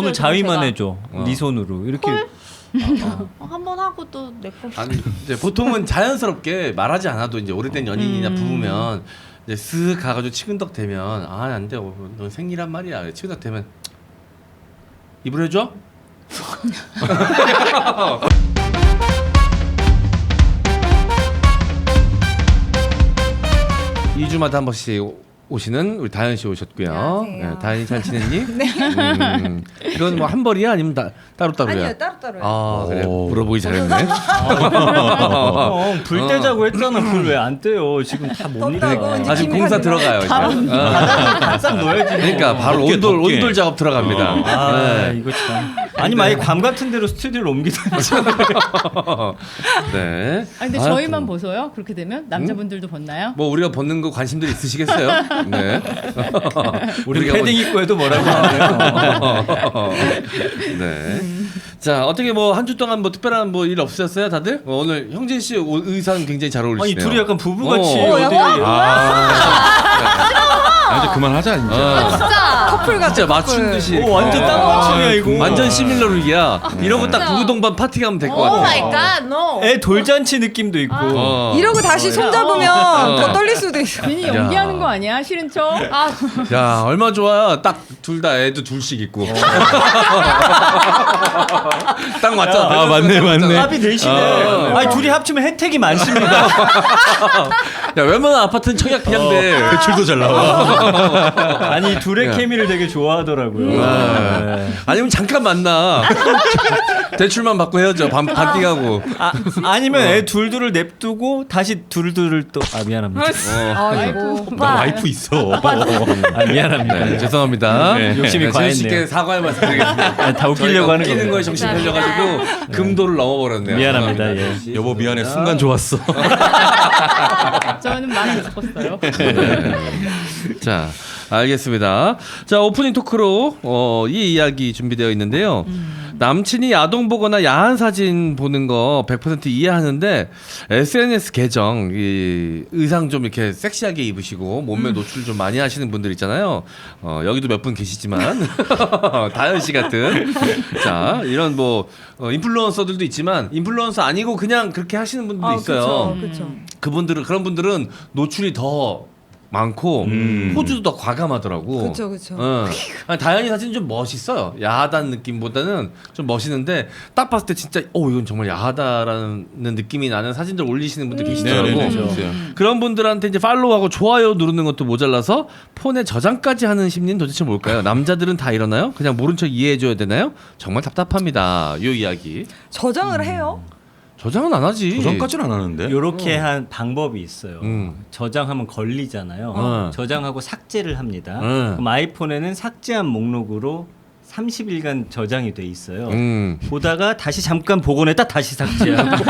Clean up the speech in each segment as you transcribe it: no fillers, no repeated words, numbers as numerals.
오늘 자위만 해줘. 네 손으로 이렇게. 한번 하고 또 내 거. 아니 이제 보통은 자연스럽게 말하지 않아도 이제 오래된 연인이나 부부면 이제 쓱 가가지고 치근덕 되면 안 돼. 넌 생리란 말이야. 치근덕 되면 입으로 해줘. 2주마다 한 번씩 오시는 우리 다현 씨 오셨고요. 안녕하세요. 네, 다현이 잘 지냈니? 네. 이건 뭐 한 벌이야 아니면 따로따로야? 아니요 따로따로요. 아 그래 물어보기 잘했네. 불 떼자고 했잖아. 불 왜 안 떼요? 지금 다 못 떴다고 일어나. 이제 아직 공사 들어가요. 이제. 바닥 넣어야지. 그러니까 바로 덥게, 덥게. 온돌 작업 들어갑니다. 아 네. 이거 참. 아니면 아예 괌 같은 데로 스튜디오를 옮기든지. 네. 아 근데 저희만 벗어요? 그렇게 되면 남자분들도 벗나요? 뭐 우리가 벗는 거 관심들 있으시겠어요? 네. 우리 우리가 패딩 입고 해도 뭐라고 하네요. 네. 자 어떻게 뭐 한 주 동안 뭐 특별한 뭐 일 없으셨어요, 다들? 오늘 형진 씨 의상 굉장히 잘 아니 어울리시네요. 둘이 약간 부부같이 어. 어디. 이제 그만하자 이제. 진짜. 커플 같아. 진짜 맞춤 듯이. 오 완전 딱 맞춤이야 이거. 완전 시밀러룩이야. 이러고 딱 진짜. 구구동반 파티 가면 될 것 오 같아. 마이 갓, 노. 애 돌잔치 느낌도 있고. 이러고 다시 손잡으면 더 떨릴 수도 있어. 괜히 연기하는 거 아니야? 싫은 척? 아, 야 얼마 좋아. 딱 둘 다 애도 둘씩 있고. 딱 맞잖아. 아 맞네 맞네. 합이 되시네. 아니 둘이 합치면 혜택이 많습니다. 야 웬만한 아파트는 청약 그냥 돼. 대출도 잘 나와. 아니 둘의 케미를 되게 좋아하더라고요. 네. 아니면 잠깐 만나. 대출만 받고 헤어져. 반띵하고. 아니면 애 둘둘을 냅두고 다시 둘둘을 또 미안합니다. 아이고. 나 와이프 있어. 미안합니다. 네, 죄송합니다. 네, 욕심이 과했네요. 씨께 사과의 말씀드리겠습니다. 다 웃기려고 하는 웃기는 거에 겁니다. 정신 팔려가지고 금도를 넘어버렸네요. 미안합니다. 죄송합니다. 예. 여보 미안해 순간 좋았어. 저는 많이 기뻤어요. 자, 알겠습니다. 자, 오프닝 토크로 이 이야기 준비되어 있는데요. 남친이 야동 보거나 야한 사진 보는 거 100% 이해하는데 SNS 계정 이 의상 좀 이렇게 섹시하게 입으시고 몸매 노출 좀 많이 하시는 분들 있잖아요. 여기도 몇 분 계시지만 다현 씨 같은 자 이런 뭐 인플루언서들도 있지만 인플루언서 아니고 그냥 그렇게 하시는 분들도 있어요. 그렇죠. 그분들은 그런 분들은 노출이 더 많고 포즈도 더 과감하더라고. 그쵸. 아니, 다현이 사진 좀 멋있어요. 야하다는 느낌보다는 좀 멋있는데 딱 봤을 때 진짜 이건 정말 야하다라는 느낌이 나는 사진들 올리시는 분들 계시더라고. 네네네. 그런 분들한테 이제 팔로우하고 좋아요 누르는 것도 모자라서 폰에 저장까지 하는 심리는 도대체 뭘까요? 남자들은 다 이러나요? 그냥 모른 척 이해해줘야 되나요? 정말 답답합니다. 이 이야기. 저장을 해요? 저장은 안 하지. 도전까지는 안 하는데. 요렇게 한 방법이 있어요. 음. 저장하면 걸리잖아요. 저장하고 삭제를 합니다. 음. 그럼 아이폰에는 삭제한 목록으로 30일간 저장이 돼 있어요. 보다가 다시 잠깐 복원했다 다시 삭제하고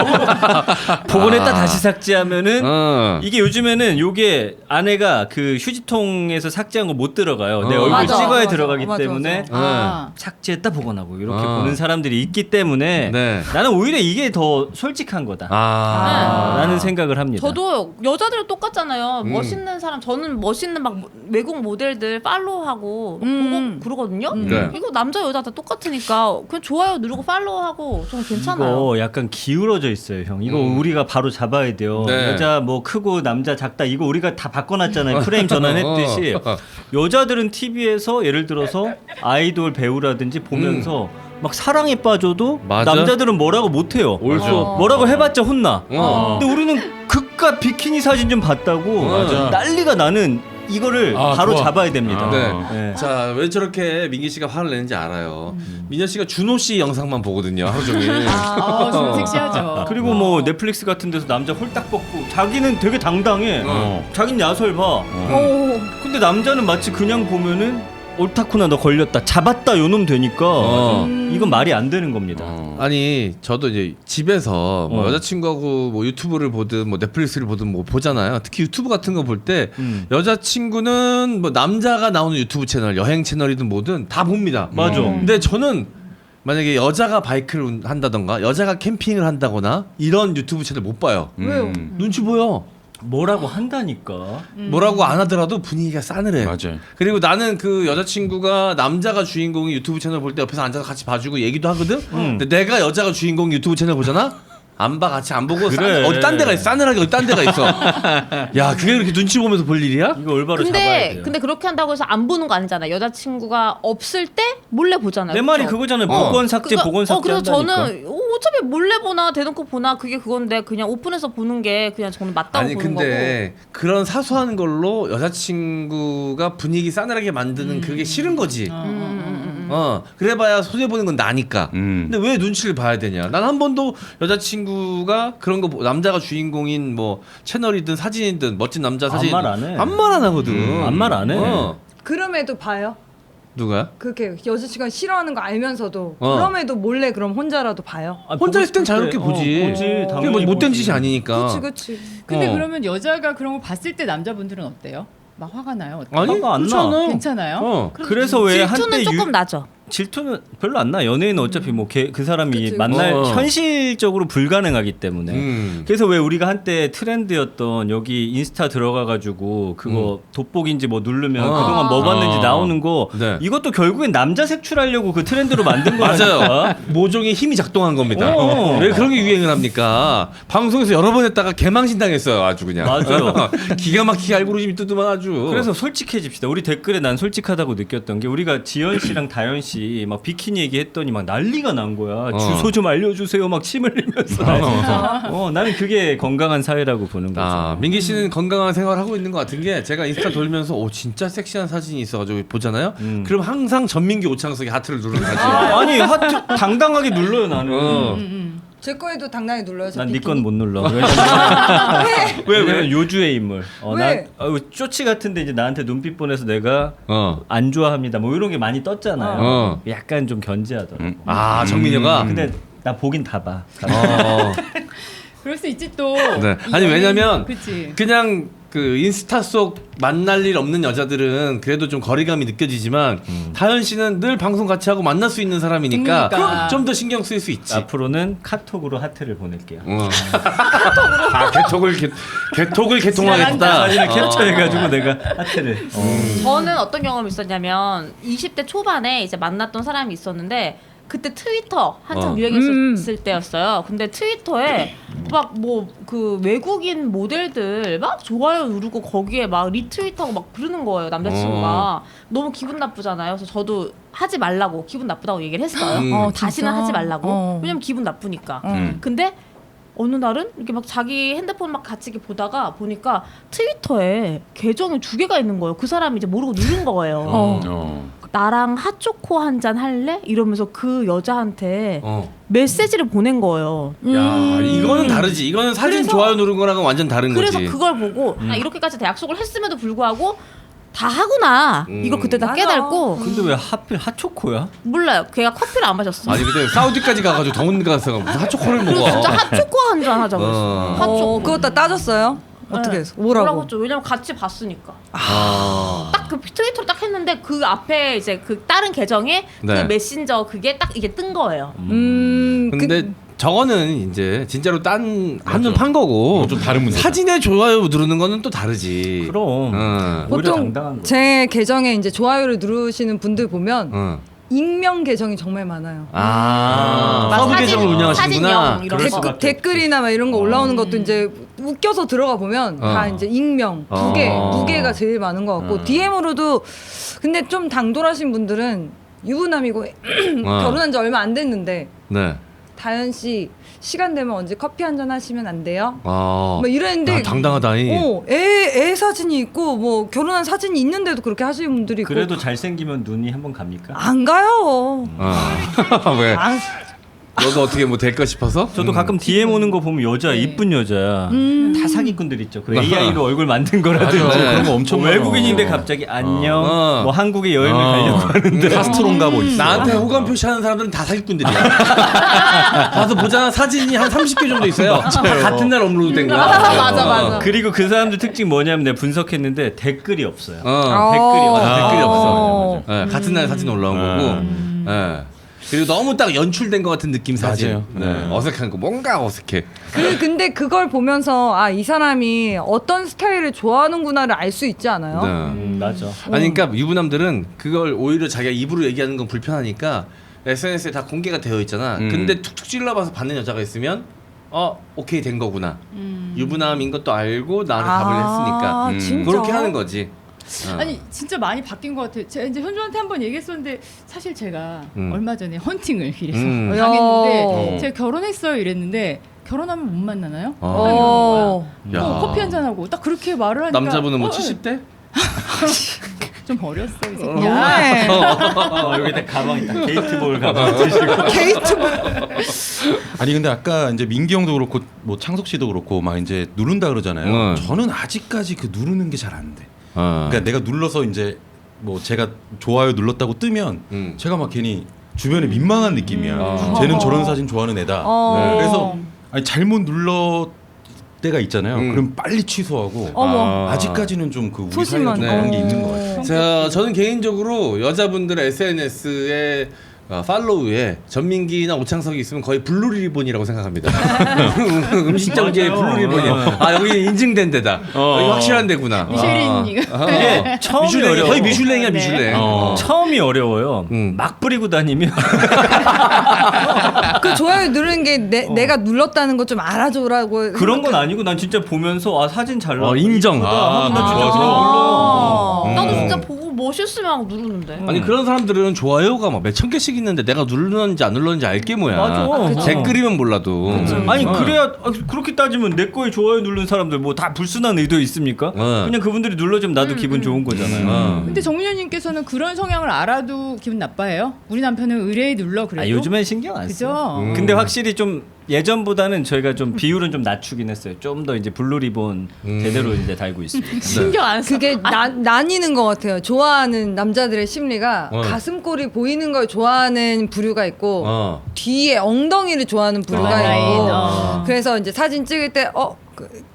복원했다 다시 삭제하면은 이게 요즘에는 요게 아내가 그 휴지통에서 삭제한 거 못 들어가요. 내 얼굴 맞아. 찍어야 맞아. 들어가기 맞아, 때문에 아. 삭제했다 복원하고 이렇게 보는 사람들이 있기 때문에 네. 나는 오히려 이게 더 솔직한 거다. 라는 생각을 합니다. 저도 여자들 똑같잖아요. 멋있는 사람, 저는 멋있는 막 외국 모델들 팔로우하고 보고 그러거든요. 네. 이거 남자 여자 다 똑같으니까 그냥 좋아요 누르고 팔로우하고 저는 괜찮아요. 이거 약간 기울어져 있어요, 형. 이거 우리가 바로 잡아야 돼요. 네. 여자 뭐 크고 남자 작다 이거 우리가 다 바꿔놨잖아요. 프레임 전환했듯이 여자들은 TV에서 예를 들어서 아이돌 배우라든지 보면서 막 사랑에 빠져도 맞아. 남자들은 뭐라고 못해요. 옳죠. 뭐라고 해봤자 혼나. 어. 근데 우리는 그깟 비키니 사진 좀 봤다고 맞아. 난리가 나는 이거를 바로 좋아. 잡아야 됩니다. 네. 네. 자, 왜 저렇게 민기 씨가 화를 내는지 알아요. 민현 씨가 준호 씨 영상만 보거든요, 하루 종일. 좀 섹시하죠. 그리고 뭐 넷플릭스 같은 데서 남자 홀딱 벗고 자기는 되게 당당해. 자긴 야설 봐. 근데 남자는 마치 그냥 보면은 옳다쿠나 너 걸렸다 잡았다 요놈 되니까 이건 말이 안 되는 겁니다. 아니, 저도 이제 집에서 뭐 어. 여자친구하고 뭐 유튜브를 보든 뭐 넷플릭스를 보든 뭐 보잖아요. 특히 유튜브 같은 거 볼 때 여자친구는 뭐 남자가 나오는 유튜브 채널, 여행 채널이든 뭐든 다 봅니다. 맞아. 근데 저는 만약에 여자가 바이크를 한다던가 여자가 캠핑을 한다거나 이런 유튜브 채널 못 봐요. 왜요? 눈치 보여. 뭐라고 한다니까. 뭐라고 안 하더라도 분위기가 싸늘해. 맞아요. 그리고 나는 그 여자친구가 남자가 주인공이 유튜브 채널 볼 때 옆에서 앉아서 같이 봐주고 얘기도 하거든. 근데 내가 여자가 주인공 유튜브 채널 보잖아. 안 봐, 같이 안 보고 그래. 어디 딴 데가 있어. 싸늘하게 어디 딴 데가 있어. 야, 그게 그렇게 눈치 보면서 볼 일이야? 이거 올바로 잡아야 돼요. 근데 그렇게 한다고 해서 안 보는 거 아니잖아요. 여자친구가 없을 때 몰래 보잖아요. 내 말이 그쵸? 그거잖아요. 복원 삭제, 복원 삭제 그래서 한다니까. 저는 어차피 몰래 보나 대놓고 보나 그게 그건데 그냥 오픈해서 보는 게 그냥 저는 맞다고 아니 보는 근데 그런 사소한 걸로 여자친구가 분위기 싸늘하게 만드는 그게 싫은 거지. 그래봐야 손해 보는 건 나니까. 근데 왜 눈치를 봐야 되냐? 난 한 번도 여자친구가 그런 거 남자가 주인공인 뭐 채널이든 사진이든 멋진 남자 사진 말 안 해. 아무 말 안 하거든. 아무 말 안 해. 그럼에도 봐요. 누가? 그렇게 여자친구가 싫어하는 거 알면서도 어. 그럼에도 몰래 그럼 혼자라도 봐요. 아, 혼자 보고 있을 땐 싶을 자유롭게 때, 보지. 보지. 그게 당연히 뭐 못된 보지. 짓이 아니니까. 그렇지. 근데 어. 그러면 여자가 그런 거 봤을 때 남자분들은 어때요? 막 화가 나요? 어때요? 아니 화가 안 그렇지 나. 않아. 괜찮아요? 그래서 왜 질투는 한때 조금 나죠. 질투는 별로 안 나. 연예인은 어차피 뭐 그 사람이 그치. 만날 어. 현실적으로 불가능하기 때문에. 그래서 왜 우리가 한때 트렌드였던 여기 인스타 들어가가지고 그거 돋보기인지 뭐 누르면 그동안 뭐 봤는지 나오는 거 네. 이것도 결국엔 남자 색출하려고 그 트렌드로 만든 맞아요. 거라니까. 모종의 힘이 작동한 겁니다. 어. 왜 그런 게 유행을 합니까? 방송에서 여러 번 했다가 개망신 당했어요. 아주 그냥. 맞아요. 기가 막히게 알고리즘이 뜯으면 아주. 그래서 솔직해집시다. 우리 댓글에 난 솔직하다고 느꼈던 게 우리가 지연 씨랑 다현 씨 막 비키니 얘기했더니 막 난리가 난 거야. 주소 좀 알려주세요. 막 침 흘리면서. 나는 그게 건강한 사회라고 보는 거죠. 민기 씨는 건강한 생활을 하고 있는 것 같은 게 제가 인스타 돌면서 오 진짜 섹시한 사진이 있어가지고 보잖아요. 그럼 항상 전민기 오창석의 하트를 누르는 사진. 아니 하트 당당하게 눌러요 나는. 제 거에도 당당히 눌러요. 저 난 네 비키니. 건 못 눌러. 왜냐면 요주의 인물. 왜? 쪼치 같은데 이제 나한테 눈빛 보내서 내가 어. 안 좋아합니다. 뭐 이런 게 많이 떴잖아요. 어. 약간 좀 견제하더라고. 아 정민이가. 근데 나 보긴 다 봐. 그럴 수 있지 또. 네. 이 아니 연예인- 왜냐면 그치. 그냥 그 인스타 속 만날 일 없는 여자들은 그래도 좀 거리감이 느껴지지만 다현 씨는 늘 방송 같이 하고 만날 수 있는 사람이니까 그러니까. 좀 더 신경 쓸 수 있지. 앞으로는 카톡으로 하트를 보낼게요. 아 개톡을 개통하겠다. 사진을 캡처해가지고 내가 하트를. 저는 어떤 경험이 있었냐면 20대 초반에 이제 만났던 사람이 있었는데 그때 트위터 한창 유행했을 때였어요. 근데 트위터에 막 뭐 그 외국인 모델들 막 좋아요 누르고 거기에 막 리트윗하고 막 그러는 거예요. 남자친구가. 너무 기분 나쁘잖아요. 그래서 저도 하지 말라고 기분 나쁘다고 얘기를 했어요. 다시는 진짜? 하지 말라고. 어. 왜냐면 기분 나쁘니까. 근데 어느 날은 이렇게 막 자기 핸드폰 막 같이 이렇게 보다가 보니까 트위터에 계정이 2개가 있는 거예요. 그 사람이 이제 모르고 누른 거예요. 나랑 핫초코 한 잔 할래? 이러면서 그 여자한테 메시지를 보낸 거예요. 야 이거는 다르지. 이거는 사진 그래서- 좋아요 누른 거랑은 완전 다른 그래서 거지. 그걸 보고 아, 이렇게까지 다 약속을 했음에도 불구하고 다 하구나. 이걸 그때 다 맞아. 깨닫고 근데 왜 하필 핫초코야? 몰라요. 걔가 커피를 안 마셨어. 아니 근데 사우디까지 가가지고 더운 가서 무슨 핫초코를 그리고 먹어. 진짜 핫초코 한 잔 하자고 했어. 핫초코. 그거 다 따졌어요? 어떻게 해서? 뭐라고? 했죠. 왜냐면 같이 봤으니까. 아. 딱 그 트위터를 딱 했는데 그 앞에 이제 그 다른 계정에 네. 그 메신저 그게 딱 이게 뜬 거예요. 근데 저거는 이제 진짜로 딴 한눈 판 거고 좀 다른 문제다. 사진에 좋아요 누르는 거는 또 다르지. 그럼. 응. 오히려 보통 당당한 거. 제 계정에 이제 좋아요를 누르시는 분들 보면 응. 익명 계정이 정말 많아요. 아, 막 서브 사진- 계정을 운영하시는구나. 사진용 이런 그럴 거. 수밖에 댓글이나 막 이런 거 올라오는 것도 이제 웃겨서 들어가 보면 다 이제 익명 두 개가 제일 많은 것 같고 DM으로도 근데 좀 당돌하신 분들은 유부남이고 결혼한 지 얼마 안 됐는데 네. 다현 씨 시간 되면 언제 커피 한 잔 하시면 안 돼요? 아. 뭐 이랬는데 야, 당당하다니. 애 사진이 있고 뭐 결혼한 사진이 있는데도 그렇게 하시는 분들이 있고 그래도 잘생기면 눈이 한번 갑니까? 안 가요. 왜? 안, 너도 어떻게 뭐 될 거 싶어서? 저도 가끔 DM 오는 거 보면 여자 이쁜 여자야. 다 사기꾼들 있죠. 그 AI로 얼굴 만든 거라든지 맞아. 그런 거 엄청 뭐 많아. 외국인인데 갑자기 안녕. 어. 뭐 한국에 여행을 가려고 하는데 카스트로인가 뭐 있어. 나한테 호감 표시하는 사람들은 다 사기꾼들이야. 가서 보잖아 사진이 한 30개 정도 있어요. 다 같은 날 업로드된 거야. 맞아. 그리고 그 사람들 특징 뭐냐면 내가 분석했는데 댓글이 없어요. 어. 댓글이 없어. 댓글이 없어. 어. 예, 같은 날 사진 올라온 거고. 예. 그리고 너무 딱 연출된 것 같은 느낌 사진. 맞아요. 네. 어색한 거 뭔가 어색해. 근데 그걸 보면서 아, 이 사람이 어떤 스타일을 좋아하는구나를 알 수 있지 않아요? 네. 맞아. 아니 그러니까 유부남들은 그걸 오히려 자기가 입으로 얘기하는 건 불편하니까 SNS에 다 공개가 되어 있잖아. 근데 툭툭 찔러봐서 받는 여자가 있으면 오케이 된 거구나. 유부남인 것도 알고 나한테 답을 했으니까 진짜? 그렇게 하는 거지. 아니 진짜 많이 바뀐 것 같아요. 제가 이제 현주한테 한번 얘기했었는데 사실 제가 음. 얼마 전에 헌팅을 이래서 음. 당했는데 야. 제가 결혼했어요 이랬는데 결혼하면 못 만나나요? 야. 커피 한잔 하고 딱 그렇게 말을 하니까 남자분은 뭐 70대? 좀 버렸어 이 새끼야. 네. 여기다 가방 딱 게이트볼 가방 드시고. 아니 근데 아까 이제 민기 형도 그렇고 뭐 창석 씨도 그렇고 막 이제 누른다 그러잖아요. 저는 아직까지 그 누르는 게 잘 안 돼. 그러니까 내가 눌러서 이제 뭐 제가 좋아요 눌렀다고 뜨면 제가 막 괜히 주변에 민망한 느낌이야. 쟤는 저런 사진 좋아하는 애다. 어. 그래서 아니 잘못 눌러 때가 있잖아요. 그럼 빨리 취소하고 어머. 아직까지는 좀 그 우리 사이가 소심한 좀 네. 그런 게 있는 것 같아요. 저는 개인적으로 여자분들의 SNS에 팔로우에 전민기나 오창석이 있으면 거의 블루리본이라고 생각합니다. 음식점계의 맞아요. 블루리본이야. 여기 인증된 데다. 여기 확실한 데구나. 미쉐린 이게 처음이 미슐랭, 어려워. 거의 미슐랭이야 네. 미슐랭. 처음이 어려워요. 음. 막 뿌리고 다니면 그 좋아요 누르는 게 내가 눌렀다는 거 좀 알아줘라고. 그런 건 아니고 난 진짜 보면서 사진 잘 나와. 인정. 좋아서. 나도 진짜 보고 멋있으면 하고 누르는데. 아니 그런 사람들은 좋아요가 막 몇천 개씩 있는데 내가 눌렀는지 안 눌렀는지 알게 뭐야. 맞아. 댓글이면 몰라도. 아니 그래야 그렇게 따지면 내 거에 좋아요 누른 사람들 뭐 다 불순한 의도 있습니까? 그냥 그분들이 눌러주면 나도 기분 좋은 거잖아요. 근데 정민현님께서는 그런 성향을 알아도 기분 나빠해요? 우리 남편은 의뢰에 눌러 그래도. 요즘엔 신경 안 써. 그죠? 근데 확실히 좀 예전보다는 저희가 좀 비율은 좀 낮추긴 했어요. 좀 더 이제 블루리본 제대로 이제 달고 있습니다. 신경 안 써. 그게 나뉘는 것 같아요. 좋아하는 남자들의 심리가 가슴골이 보이는 걸 좋아하는 부류가 있고 뒤에 엉덩이를 좋아하는 부류가 있고 그래서 이제 사진 찍을 때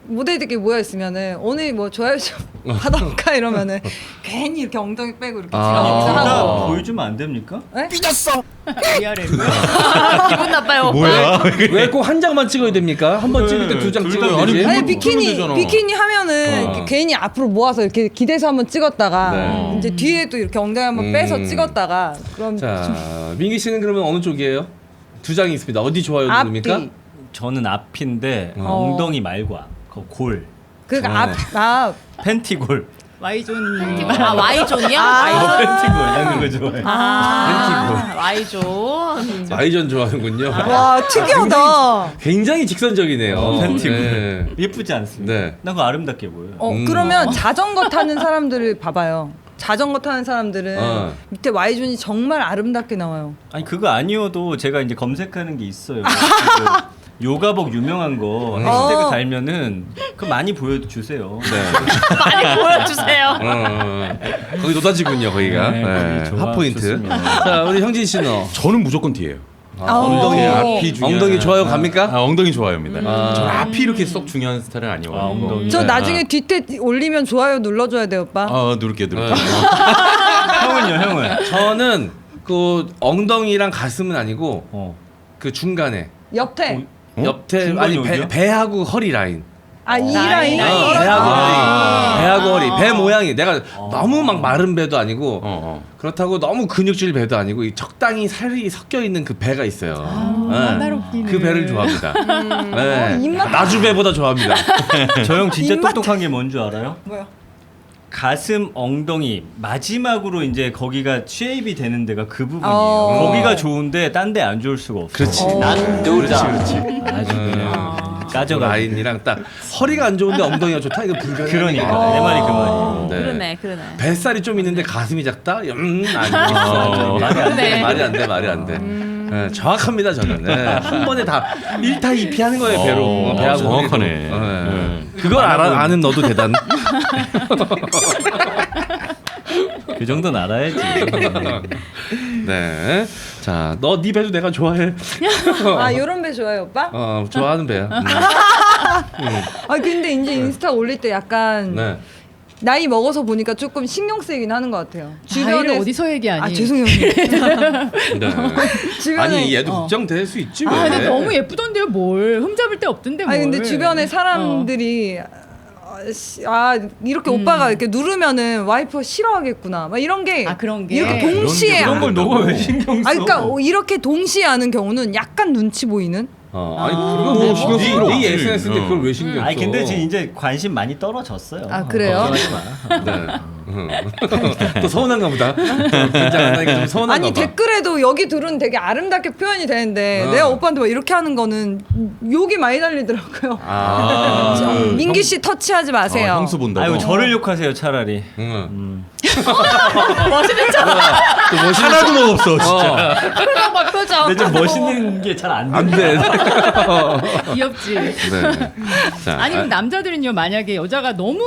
모델들끼리 모여 있으면은 오늘 뭐 좋아요 좀 받아볼까 이러면은 괜히 이렇게 엉덩이 빼고 이렇게 찍어서 둘 다 하고. 보여주면 안 됩니까? 미안해. 기분 나빠요. 뭐야? 왜 꼭 한 장만 찍어야 됩니까? 한 번 찍을 때 두 장 둘 찍어야 다- 되지. 아니, 아니 그러면 되잖아. 비키니 하면은 이렇게 괜히 앞으로 모아서 이렇게 기대서 한번 찍었다가 네. 이제 뒤에 또 이렇게 엉덩이 한번 빼서 찍었다가 그럼 자, 민기 씨는 그러면 어느 쪽이에요? 두 장이 있습니다. 어디 좋아요 누릅니까? 앞뒤 저는 앞인데 엉덩이 말고 그 골. 그러니까 앞 팬티골. Y존. Y존이야? 팬티골. 난 그거 좋아해. Y존. 마이전 좋아하는군요. 와 특이하다. 굉장히 직선적이네요. 팬티골. 네. 예쁘지 않습니까? 네. 난 그거 아름답게 보여요. 그러면 자전거 타는 사람들을 봐봐요. 자전거 타는 사람들은 밑에 Y존이 정말 아름답게 나와요. 아니 그거 아니어도 제가 이제 검색하는 게 있어요. 그 요가복 유명한 거 해시태그 달면은 그거 많이 보여주세요. 네. 많이 보여주세요. 거기 노다지군요, 거기가. 네, 네. 거기 좋아, 핫포인트. 좋습니다. 자, 우리 형진 씨는 저는 무조건 뒤에요. 엉덩이 앞이 중요한. 엉덩이 좋아요 갑니까? 엉덩이 좋아요입니다. 저는 앞이 이렇게 쏙 중요한 스타일은 아니어요. 엉덩이. 저 나중에 뒤태 올리면 좋아요 눌러줘야 돼요, 오빠. 누를게. 형은요? 저는 그 엉덩이랑 가슴은 아니고 그 중간에 옆에. 옆에 중간이 아니 어디요? 배하고 허리 라인. 이 라인. 배하고 허리. 배하고 허리. 배 모양이 내가 너무 막 마른 배도 아니고 그렇다고 너무 근육질 배도 아니고 이 적당히 살이 섞여 있는 그 배가 있어요. 까다롭기는. 그 배를 좋아합니다. 네. 입맛- 나주 배보다 좋아합니다. 저 형 진짜 입맛- 똑똑한 게 뭔 줄 알아요? 뭐야? 가슴, ong덩이 마지막으로 이제 거기가 쉐입이 되는 데가 그 부분이에요. 어. 거기가 좋은데 딴 데 안 좋을 수가 없어. 그렇지. 그렇지. 아주 그냥 까져가. 라인이랑 딱 허리가 안 좋은데 엉덩이가 좋다 이거 불가능. 그러니까 내 말이 그 말이에요. 네. 그러네. 뱃살이 좀 있는데 가슴이 작다? 말이 안 돼. 네. 말이 안 돼. 네, 정확합니다 저는. 네, 한 번에 다 1타 2피 하는 거예요 배로. 배하고 정확하네. 허리로. 네. 그걸 아는 너도 대단. 그 정도는 알아야지. 네. 자, 너 네 배도 내가 좋아해. 요런 배 좋아요, 오빠? 좋아하는 배야. 근데 이제 인스타 올릴 때 약간 네. 나이 먹어서 보니까 조금 신경 쓰이긴 하는 것 같아요. 나이를 어디서 얘기하니? 아 죄송해요. 네. 주변에 아니 얘도 걱정될 수 있지. 왜? 근데 너무 예쁘던데요, 뭘? 흠잡을 데 없던데 뭘? 아니 근데 주변에 사람들이 이렇게 오빠가 이렇게 누르면은 와이프가 싫어하겠구나. 막 이런 게 그런 게 이렇게 동시에 그런 걸 너가 왜 신경 써? 그러니까 이렇게 동시에 하는 경우는 약간 눈치 보이는. 아니 그거 신경 쓸 필요 없지. 네 SNS인데 그걸 왜 신경 써? 아니 근데 지금 이제 관심 많이 떨어졌어요. 아, 그래요? 걱정하지 마. 네. 또 서운한가 보다. 긴장한다니까 좀 서운한가 아니 봐. 댓글에도 여기 둘은 되게 아름답게 표현이 되는데 내가 오빠한테 막 이렇게 하는 거는 욕이 많이 달리더라고요. 민기 씨 터치하지 마세요. 형수 본다고. 아유 저를 욕하세요 차라리. 멋있는 척. 하나도 없어 진짜. 표정 봐 표정. 근데 좀 멋있는 게 잘 안 돼. 안 돼. 귀엽지. 네. 자, 아니 그럼 남자들은요 만약에 여자가 너무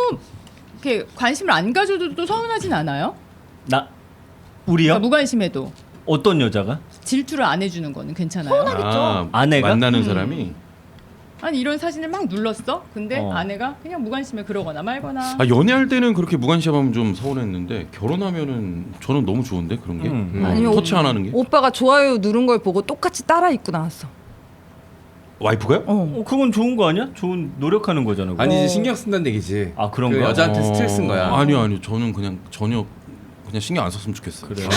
이렇게 관심을 안 가져도 또 서운하진 않아요? 나 우리요? 그러니까 무관심해도 어떤 여자가? 질투를 안 해주는 거는 괜찮아요? 아내가? 만나는 사람이 아니 이런 사진을 막 눌렀어. 근데 아내가 그냥 무관심해 그러거나 말거나. 연애할 때는 그렇게 무관심하면 좀 서운했는데 결혼하면은 저는 너무 좋은데 그런 게 아니면 터치 안 하는 게 오빠가 좋아요 누른 걸 보고 똑같이 따라 입고 나왔어. 와이프가요? 그건 좋은 거 아니야? 좋은 노력하는 거잖아. 그거. 아니 이제 신경 쓴다는 얘기지. 아, 그런가? 그 여자한테 스트레스인 거야. 아니요 저는 그냥 전혀 그냥 신경 안 썼으면 좋겠어요. 그래.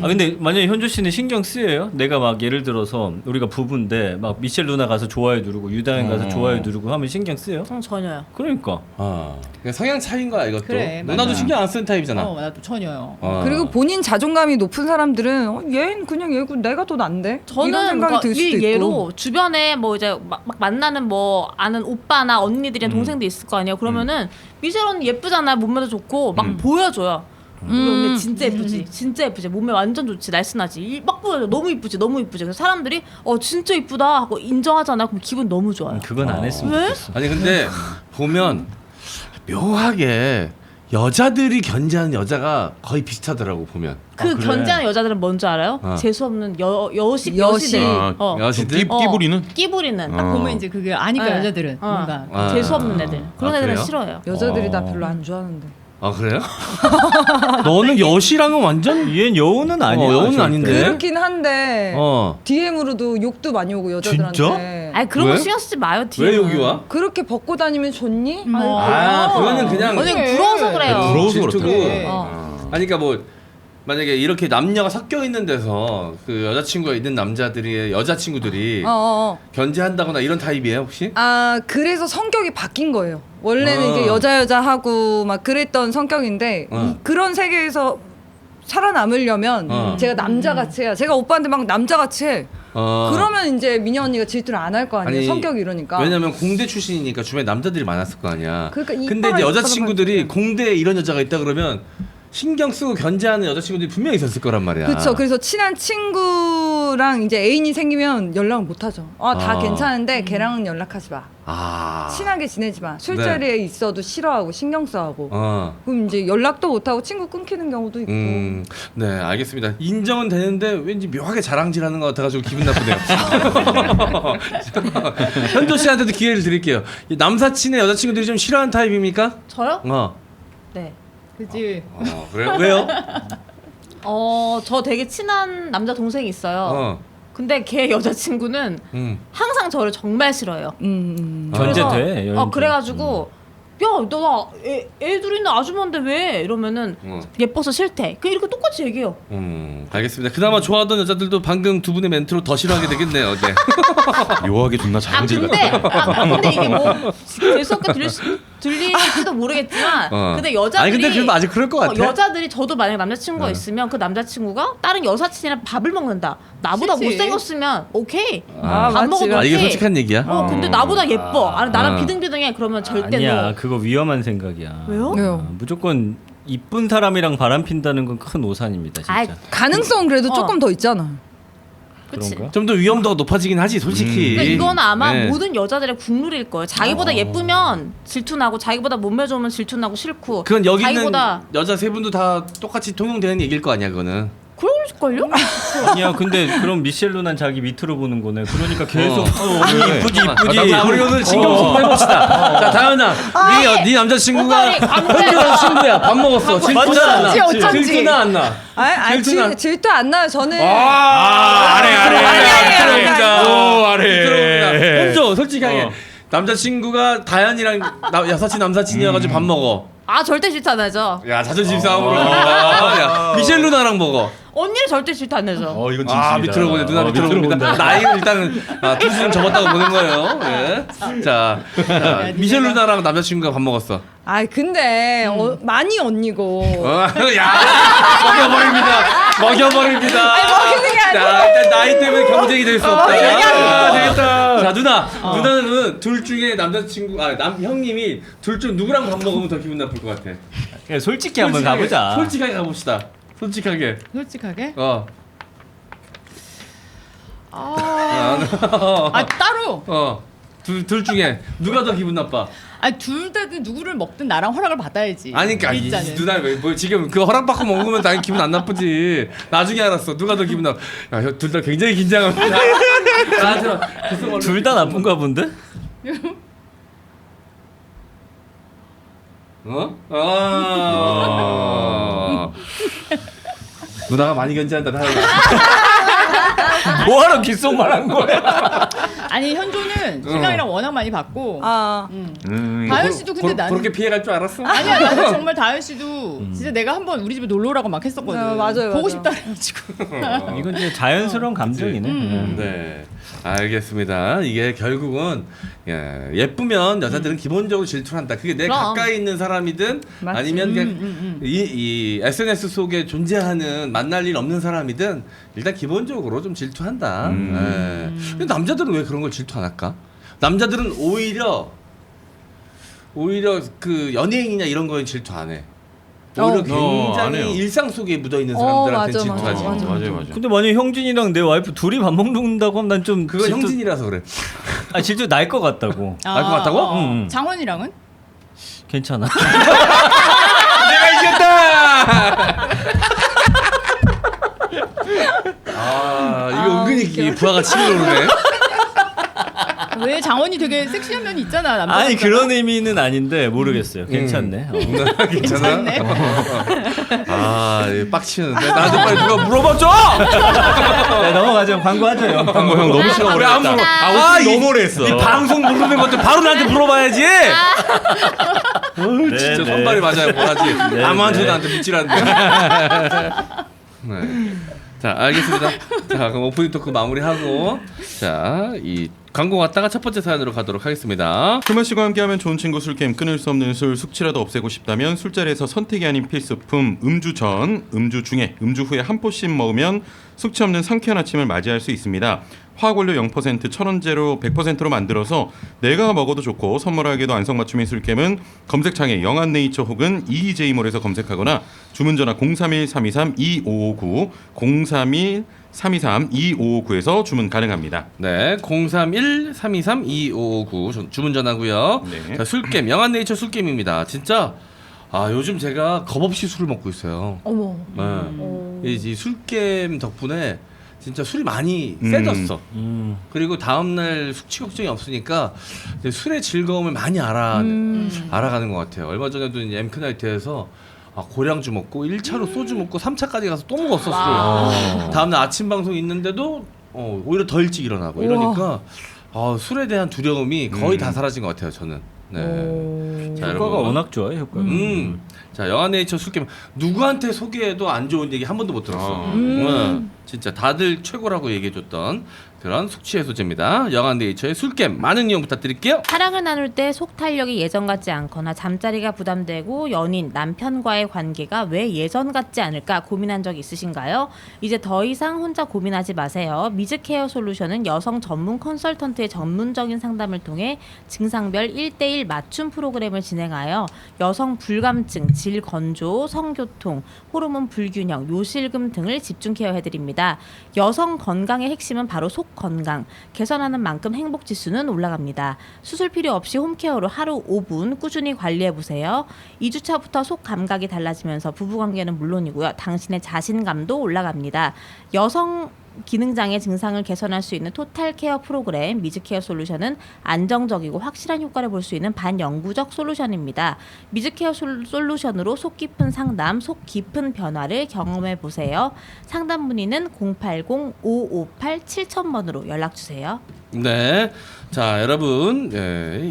아 근데 만약에 현주 씨는 신경 쓰여요? 내가 막 예를 들어서 우리가 부부인데 막 미셸 누나 가서 좋아요 누르고 유다현 가서 좋아요 누르고 하면 신경 쓰여? 저는 전혀요. 그러니까. 그러니까 성향 차이인 거야 이것도. 그래, 누나도 맞아. 신경 안 쓰는 타입이잖아. 나도 전혀요. 그리고 본인 자존감이 높은 사람들은 얘는 그냥 얘고 내가 더 난데 이런 저는 생각이 그러니까 들 수도 이 예로 있고. 주변에 뭐 이제 막 만나는 뭐 아는 오빠나 언니들이나 동생들 있을 거 아니에요. 그러면은 미셸 언니 예쁘잖아, 몸매도 좋고 막 보여줘요. 우리 언니 진짜 예쁘지, 진짜 예쁘지, 몸매 완전 좋지, 날씬하지, 막 보여줘. 너무 이쁘지, 너무 이쁘지. 그래서 사람들이 진짜 이쁘다 하고 인정하잖아. 그럼 기분 너무 좋아요. 그건 안 했으면 왜? 좋겠어. 아니 근데 보면 묘하게 여자들이 견제하는 여자가 거의 비슷하더라고 보면. 그 그래? 견제하는 여자들은 뭔지 알아요? 재수 없는 여시들. 여시들? 끼부리는? 끼부리는. 딱 보면 이제 그게 아니까 네. 여자들은 뭔가 재수 없는 애들. 그런 애들은 그래요? 싫어해요. 여자들이 나 별로 안 좋아하는데. 아 그래요? 너는 여시랑은 완전 얘는 여우는 아니야. 여우는 절대. 아닌데. 그렇긴 한데 DM으로도 욕도 많이 오고 여자들한테. 아니 그런 왜? 거 신경 쓰지 마요. 뒤에. 왜 여기 와? 그렇게 벗고 다니면 좋니? 그거는 그냥 아니 부러워서 그래요. 부러워서 질투고. 그렇다. 아니 그러니까 뭐 만약에 이렇게 남녀가 섞여 있는 데서 그 여자친구가 있는 남자들이 여자친구들이 견제한다거나 이런 타입이에요 혹시? 그래서 성격이 바뀐 거예요. 원래는 이게 여자 하고 막 그랬던 성격인데 그런 세계에서 살아남으려면 제가 남자같이 해야. 제가 오빠한테 막 남자같이 해. 그러면 이제 미녀 언니가 질투를 안 할 거 아니에요. 아니, 성격이 이러니까. 왜냐면 공대 출신이니까 주변에 남자들이 많았을 거 아니야. 그러니까 근데 이제 이빨을 여자친구들이 젓가락 공대에 이런 여자가 있다 그러면 신경 쓰고 견제하는 여자친구들이 분명히 있었을 거란 말이야. 그렇죠. 그래서 친한 친구랑 이제 애인이 생기면 연락을 못 하죠. 다 괜찮은데 걔랑은 연락하지 마. 친하게 지내지 마. 술자리에 있어도 싫어하고 신경 써하고. 그럼 이제 연락도 못 하고 친구 끊기는 경우도 있고. 네, 알겠습니다. 인정은 되는데 왠지 묘하게 자랑질하는 것 같아가지고 기분 나쁘네요. 현조 씨한테도 기회를 드릴게요. 이 남사친의 여자친구들이 좀 싫어하는 타입입니까? 저요? 네. 그지. 그래요? 왜요? 저 되게 친한 남자 동생이 있어요. 근데 걔 여자친구는 항상 저를 정말 싫어해요. 견제돼. 그래서, 그래가지고 야, 너 애 둘이는 아주머니인데 왜? 이러면은 예뻐서 싫대. 그냥 이렇게 똑같이 얘기해요. 알겠습니다. 그나마 좋아하던 여자들도 방금 두 분의 멘트로 더 싫어하게 되겠네요. 네. 묘하게 존나 자랑질 같아. 근데 이게 뭐 재수없게 들릴지도 모르겠지만 근데 여자들이 아니 근데 그래도 아직 그럴 것 같아. 여자들이 저도 만약에 남자친구가 있으면 그 남자친구가 다른 여사친이랑 밥을 먹는다. 나보다 싫지. 못생겼으면 오케이. 맞지, 밥 먹어도 이게 오케이. 솔직한 얘기야. 근데 나보다 예뻐. 나랑 비등비등해. 그러면 절대 아니야. no. 그거 위험한 생각이야. 왜요? 왜요? 무조건 이쁜 사람이랑 바람 핀다는 건 큰 오산입니다, 진짜. 아이, 가능성 그래도 조금 더 있잖아. 그치. 그런가? 좀 더 위험도가 높아지긴 하지, 솔직히. 그러니까 이건 아마 네. 모든 여자들의 국룰일 거예요. 자기보다 예쁘면 질투나고 자기보다 몸매 좋으면 질투나고 싫고 그건 여기 있는 자기보다 여자 세 분도 다 똑같이 통용되는 얘기일 거 아니야, 그거는. 걸요? 아니야, 근데 그럼 미셸 루난 자기 밑으로 보는 거네. 그러니까 계속 언니 이쁘지 이쁘지. 자, 우리 오늘 신경 좀 해봅시다. 자, 다현아, 네 남자친구가 현주 남자친구야. 밥 먹었어. 질투나 안 나? 어쩐지. 질투나 안 나? 질투 안 나요. 저는 아래 현주 솔직하게 남자친구가 다현이랑 여사친 남사친이어가지고 밥 먹어. 아 절대 질투 안 하죠. 야, 자존심 싸움으로 갑니다. 야, 미셸 누나랑 먹어. 언니를 절대 질투 안 내죠. 이건 진심이다. 밑으로 보내 누나 밑으로 봅니다. 나이는 일단은 투수는 접었다고 보는 거예요. 예. 자, 미셸 누나랑 남자친구가 밥 먹었어. 근데 많이 언니고. 야, 먹여버립니다. 먹이는 게 아니고. 자, 일단 나이 때문에 경쟁이 될 수 없다. 되겠다. 자, 누나는 둘 중에 남자친구, 형님이 둘 중 누구랑 밥 먹으면 더 기분 나쁠 것 같아. 그냥 솔직히 한번 가보자. 솔직하게 가봅시다. 솔직하게. 따로. 둘 중에 누가 더 기분 나빠? 둘 다든 누구를 먹든 나랑 허락을 받아야지. 아니 그러니까 일단은. 누나 뭐 지금 그 허락받고 먹으면 당연히 기분 안 나쁘지. 나중에 알았어. 누가 더 기분 나빠? 둘 다 굉장히 긴장합니다. 둘 다 나쁜가 본데? 누나가 많이 견제한다. 뭐하러 귓속말한 거야? 아니 현조는 신랑이랑 워낙 많이 봤고. 다현 씨도 근데 나는 그렇게 피해갈 줄 알았어? 아니야 나는 정말 다현 씨도 진짜 내가 한번 우리 집에 놀러 오라고 막 했었거든. 맞아요. 보고 싶다 그래가지고. 이건 이제 자연스러운 감정이네. 네, 알겠습니다. 이게 결국은 예쁘면 여자들은 기본적으로 질투를 한다. 그게 내 그럼. 가까이 있는 사람이든 맞지. 아니면 그냥 이 SNS 속에 존재하는 만날 일 없는 사람이든 일단 기본적으로 좀 질투한다. 근데 남자들은 왜 그런 걸 질투 안 할까? 남자들은 오히려 그 연예인이나 이런 거에 질투 안 해. 오히려 안 해요. 굉장히 일상 속에 묻어 있는 사람들한테 맞아, 질투하지. 맞아요. 근데 만약 형진이랑 내 와이프 둘이 밥 먹는다고 하면 난 좀 그건 형진이라서 그래. 질투 날 것 같다고. 알 것 같다고? 응. 장원이랑은? 괜찮아. 내가 이겼다. 이거 은근히 이 부하가 치밀어 오르네. 왜 장원이 되게 섹시한 면이 있잖아 남자. 아니 그런 의미는 아닌데 모르겠어요. 괜찮네. 괜찮아? 이거 빡치는데 나한테 빨리 누가 물어봐줘. 네, 넘어가죠. 광고하죠. 광고 형 너무 싫어 왜 안 물어? 너무 오래 했어. 이 방송 부르는 것도 바로 나한테 물어봐야지. 네, 진짜 네. 손발이 맞아요. 뭐하지? 네, 아무한테도 네. 나한테 묻질 않네. 네. 자, 알겠습니다. 자, 그럼 오프닝 토크 마무리하고 이 광고 갔다가 첫 번째 사연으로 가도록 하겠습니다. 금아 씨가 함께하면 좋은 친구 술게임 끊을 수 없는 술 숙취라도 없애고 싶다면 술자리에서 선택이 아닌 필수품 음주 전, 음주 중에, 음주 후에 한 포씩 먹으면 숙취 없는 상쾌한 아침을 맞이할 수 있습니다. 화학원료 0%, 천연제로 100%로 만들어서 내가 먹어도 좋고 선물하기에도 안성맞춤인 술게임은 검색창에 영한네이처 혹은 EJ몰에서 검색하거나 주문 전화 031-323-2559, 031-323-2559에서 주문 가능합니다. 네, 031-323-2559 주문 전화고요. 네. 자, 술게임 영한네이처 술게임입니다. 진짜 요즘 제가 겁없이 술을 먹고 있어요. 어머. 이 술게임 덕분에 진짜 술이 많이 세졌어. 그리고 다음날 숙취 걱정이 없으니까 이제 술의 즐거움을 많이 알아가는 것 같아요. 얼마 전에도 이제 엠크나이트에서 고량주 먹고 1차로 소주 먹고 3차까지 가서 또 먹었어 술을. 다음날 아침 방송 있는데도 오히려 더 일찍 일어나고 이러니까 술에 대한 두려움이 거의 다 사라진 것 같아요. 저는. 네. 자, 효과가 여러분. 워낙 좋아요. 효과가. 자, 영한네이처 술게임 누구한테 소개해도 안 좋은 얘기 한 번도 못 들었어. 진짜 다들 최고라고 얘기해줬던 그런 숙취 해소제입니다. 영한네이처의 술게임 많은 이용 부탁드릴게요. 사랑을 나눌 때 속 탄력이 예전 같지 않거나 잠자리가 부담되고 연인, 남편과의 관계가 왜 예전 같지 않을까 고민한 적 있으신가요? 이제 더 이상 혼자 고민하지 마세요. 미즈케어 솔루션은 여성 전문 컨설턴트의 전문적인 상담을 통해 증상별 1:1 맞춤 프로그램을 진행하여 여성 불감증, 질 건조, 성교통, 호르몬 불균형, 요실금 등을 집중 케어해드립니다. 올라갑니다. 여성 건강의 핵심은 바로 속 건강. 개선하는 만큼 행복 지수는 올라갑니다. 수술 필요 없이 홈케어로 하루 5분 꾸준히 관리해 보세요. 2주차부터 속 감각이 달라지면서 부부 관계는 물론이고요. 당신의 자신감도 올라갑니다. 여성 기능장애 증상을 개선할 수 있는 토탈 케어 프로그램 미즈케어 솔루션은 안정적이고 확실한 효과를 볼 수 있는 반영구적 솔루션입니다. 미즈케어 솔루션으로 속 깊은 상담, 속 깊은 변화를 경험해 보세요. 상담 문의는 080-558-7000번으로 연락 주세요. 네. 자, 여러분,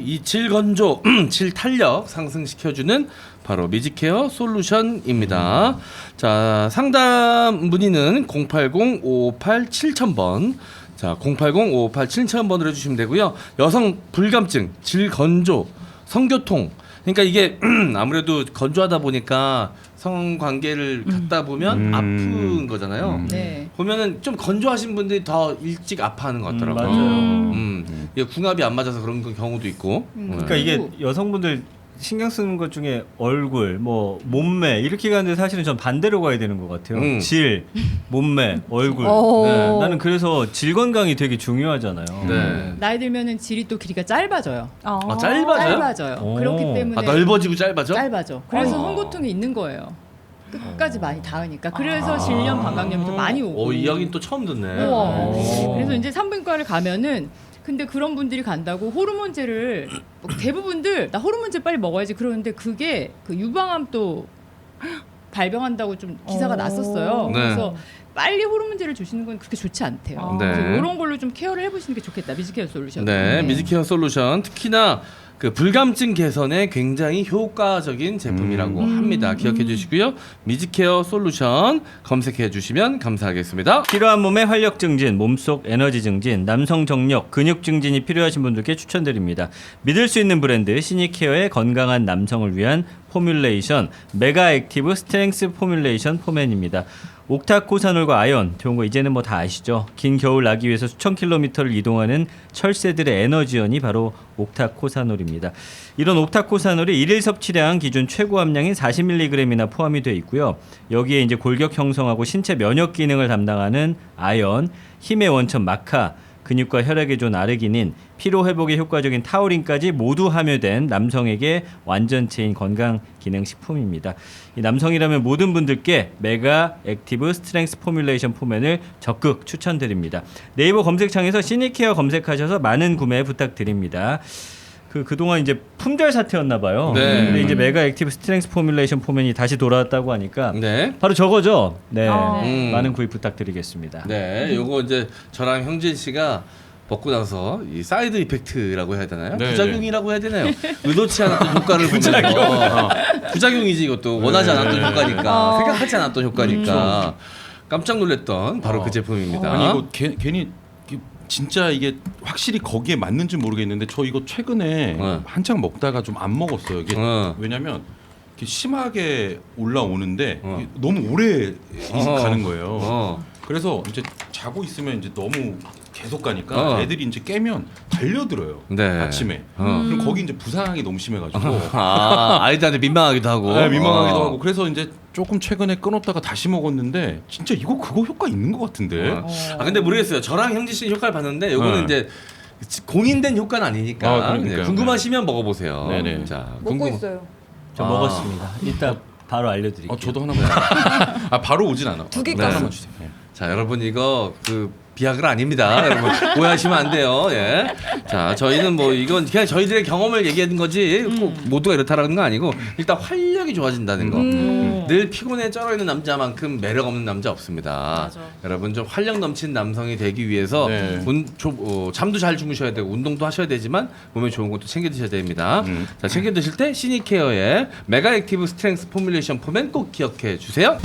이 질건조, 질탄력 상승시켜주는 바로 미즈케어 솔루션입니다. 자, 상담 문의는 080-558-7000번. 자, 080-558-7000번으로 해주시면 되고요. 여성 불감증, 질건조, 성교통. 그러니까 이게 아무래도 건조하다 보니까 성관계를 갖다 보면 아픈 거잖아요. 네. 보면은 좀 건조하신 분들이 더 일찍 아파하는 것 같더라고요. 맞아요. 이게 궁합이 안 맞아서 그런 경우도 있고. 그러니까 이게 여성분들 신경 쓰는 것 중에 얼굴, 뭐 몸매 이렇게 가는데 사실은 전 반대로 가야 되는 것 같아요. 질, 몸매, 얼굴. 네. 나는 그래서 질 건강이 되게 중요하잖아요. 네. 나이 들면은 질이 또 길이가 짧아져요. 아, 짧아져요? 짧아져요. 오. 그렇기 때문에 아, 넓어지고 짧아져? 짧아져. 그래서 성고통이 있는 거예요. 끝까지 많이 닿으니까. 그래서 질염, 방광염이 더 많이 오고. 이 이야기는 또 처음 듣네. 우와. 그래서 이제 산부인과를 가면은 근데 그런 분들이 간다고 호르몬제를 대부분들 나 호르몬제 빨리 먹어야지 그러는데 그게 그 유방암 또 발병한다고 좀 기사가 났었어요. 네. 그래서 빨리 호르몬제를 주시는 건 그렇게 좋지 않대요. 네. 그래서 이런 걸로 좀 케어를 해보시는 게 좋겠다. 미즈케어 솔루션. 네, 미즈케어 솔루션 특히나 그 불감증 개선에 굉장히 효과적인 제품이라고 합니다. 기억해 주시고요. 미즈케어 솔루션 검색해 주시면 감사하겠습니다. 필요한 몸의 활력 증진, 몸속 에너지 증진, 남성 정력, 근육 증진이 필요하신 분들께 추천드립니다. 믿을 수 있는 브랜드 시니케어의 건강한 남성을 위한 포뮬레이션 메가 액티브 스트렝스 포뮬레이션 포맨입니다. 옥타코사놀과 아연, 좋은 거 이제는 뭐 다 아시죠? 긴 겨울 나기 위해서 수천 킬로미터를 이동하는 철새들의 에너지원이 바로 옥타코사놀입니다. 이런 옥타코사놀이 일일 섭취량 기준 최고 함량인 40mg이나 포함이 되어 있고요. 여기에 이제 골격 형성하고 신체 면역 기능을 담당하는 아연, 힘의 원천 마카, 근육과 혈액에 좋은 아르기닌, 피로 회복에 효과적인 타우린까지 모두 함유된 남성에게 완전체인 건강 기능 식품입니다. 이 남성이라면 모든 분들께 메가 액티브 스트렝스 포뮬레이션 포맨을 적극 추천드립니다. 네이버 검색창에서 시니케어 검색하셔서 많은 구매 부탁드립니다. 그동안 이제 품절 사태였나 봐요. 네. 근데 이제 메가 액티브 스트렝스 포뮬레이션 포맨이 다시 돌아왔다고 하니까 네. 바로 저거죠. 네. 네. 많은 구입 부탁드리겠습니다. 네, 요거 이제 저랑 형진 씨가 먹고 나서 이 사이드 이펙트라고 해야 되나요? 네, 부작용이라고 해야 되나요? 의도치 않았던 효과를 보면서 부작용이지 이것도 원하지 않았던 효과니까 생각하지 않았던 효과니까 깜짝 놀랐던 바로 그 제품입니다. 아니 이거 괜히 진짜 이게 확실히 거기에 맞는지 모르겠는데 저 이거 최근에 한창 먹다가 좀 안 먹었어요. 이게 왜냐면 이렇게 심하게 올라오는데 이게 너무 오래 가는 거예요. 그래서 이제 자고 있으면 이제 너무 계속 가니까 애들이 이제 깨면 달려들어요. 네. 아침에. 그럼 거기 이제 부상이 너무 심해가지고 아이들한테 민망하기도 하고. 네, 민망하기도 하고. 그래서 이제 조금 최근에 끊었다가 다시 먹었는데 진짜 이거 그거 효과 있는 것 같은데. 아 근데 모르겠어요. 저랑 형진 씨 효과를 봤는데 요거는 이제 공인된 효과는 아니니까 그러니까요. 궁금하시면 먹어보세요. 네네. 자, 먹고 있어요. 저 먹었습니다. 이따 바로 알려드릴게요. 저도 하나 먹어요. 바로 오진 않아. 두 개까지. 하나만 주세요. 네. 자, 여러분 이거 비아그라 아닙니다. 여러분 오해하시면 안 돼요. 예. 자, 저희는 뭐 이건 그냥 저희들의 경험을 얘기하는 거지 꼭 모두가 이렇다라는 거 아니고 일단 활력이 좋아진다는 거. 늘 피곤에 쩔어 있는 남자만큼 매력 없는 남자 없습니다. 맞아. 여러분 좀 활력 넘치는 남성이 되기 위해서 네. 잠도 잘 주무셔야 되고 운동도 하셔야 되지만 몸에 좋은 것도 챙겨 드셔야 됩니다. 자, 챙겨 드실 때 시니케어의 메가 액티브 스트렝스 포뮬레이션 포맨 꼭 기억해 주세요.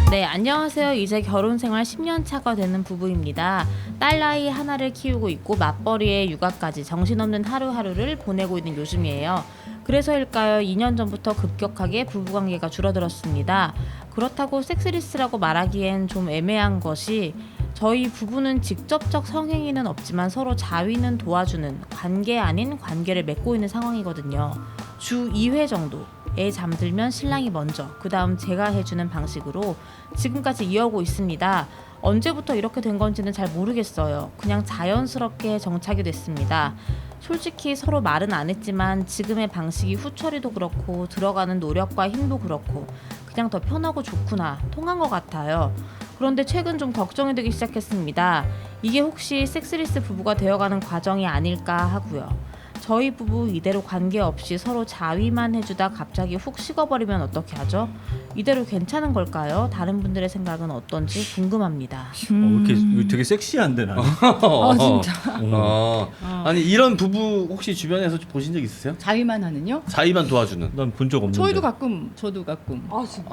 네, 안녕하세요. 이제 결혼 생활 10년 차가 되는 부부입니다. 딸 나이 하나를 키우고 있고 맞벌이에 육아까지 정신없는 하루하루를 보내고 있는 요즘이에요. 그래서일까요? 2년 전부터 급격하게 부부관계가 줄어들었습니다. 그렇다고 섹스리스라고 말하기엔 좀 애매한 것이 저희 부부는 직접적 성행위는 없지만 서로 자위는 도와주는 관계 아닌 관계를 맺고 있는 상황이거든요. 주 2회 정도 애 잠들면 신랑이 먼저, 그 다음 제가 해주는 방식으로 지금까지 이어오고 있습니다. 언제부터 이렇게 된 건지는 잘 모르겠어요. 그냥 자연스럽게 정착이 됐습니다. 솔직히 서로 말은 안 했지만 지금의 방식이 후처리도 그렇고 들어가는 노력과 힘도 그렇고 그냥 더 편하고 좋구나, 통한 것 같아요. 그런데 최근 좀 걱정이 되기 시작했습니다. 이게 혹시 섹스리스 부부가 되어가는 과정이 아닐까 하고요. 저희 부부 이대로 관계없이 서로 자위만 해주다 갑자기 훅 식어버리면 어떻게 하죠? 이대로 괜찮은 걸까요? 다른 분들의 생각은 어떤지 궁금합니다. 이렇게 되게 섹시한데 나는. 진짜. 아니 이런 부부 혹시 주변에서 보신 적 있으세요? 자위만 하는요? 자위만 도와주는. 난 본 적 없는데. 저희도 가끔, 저도 가끔. 진짜.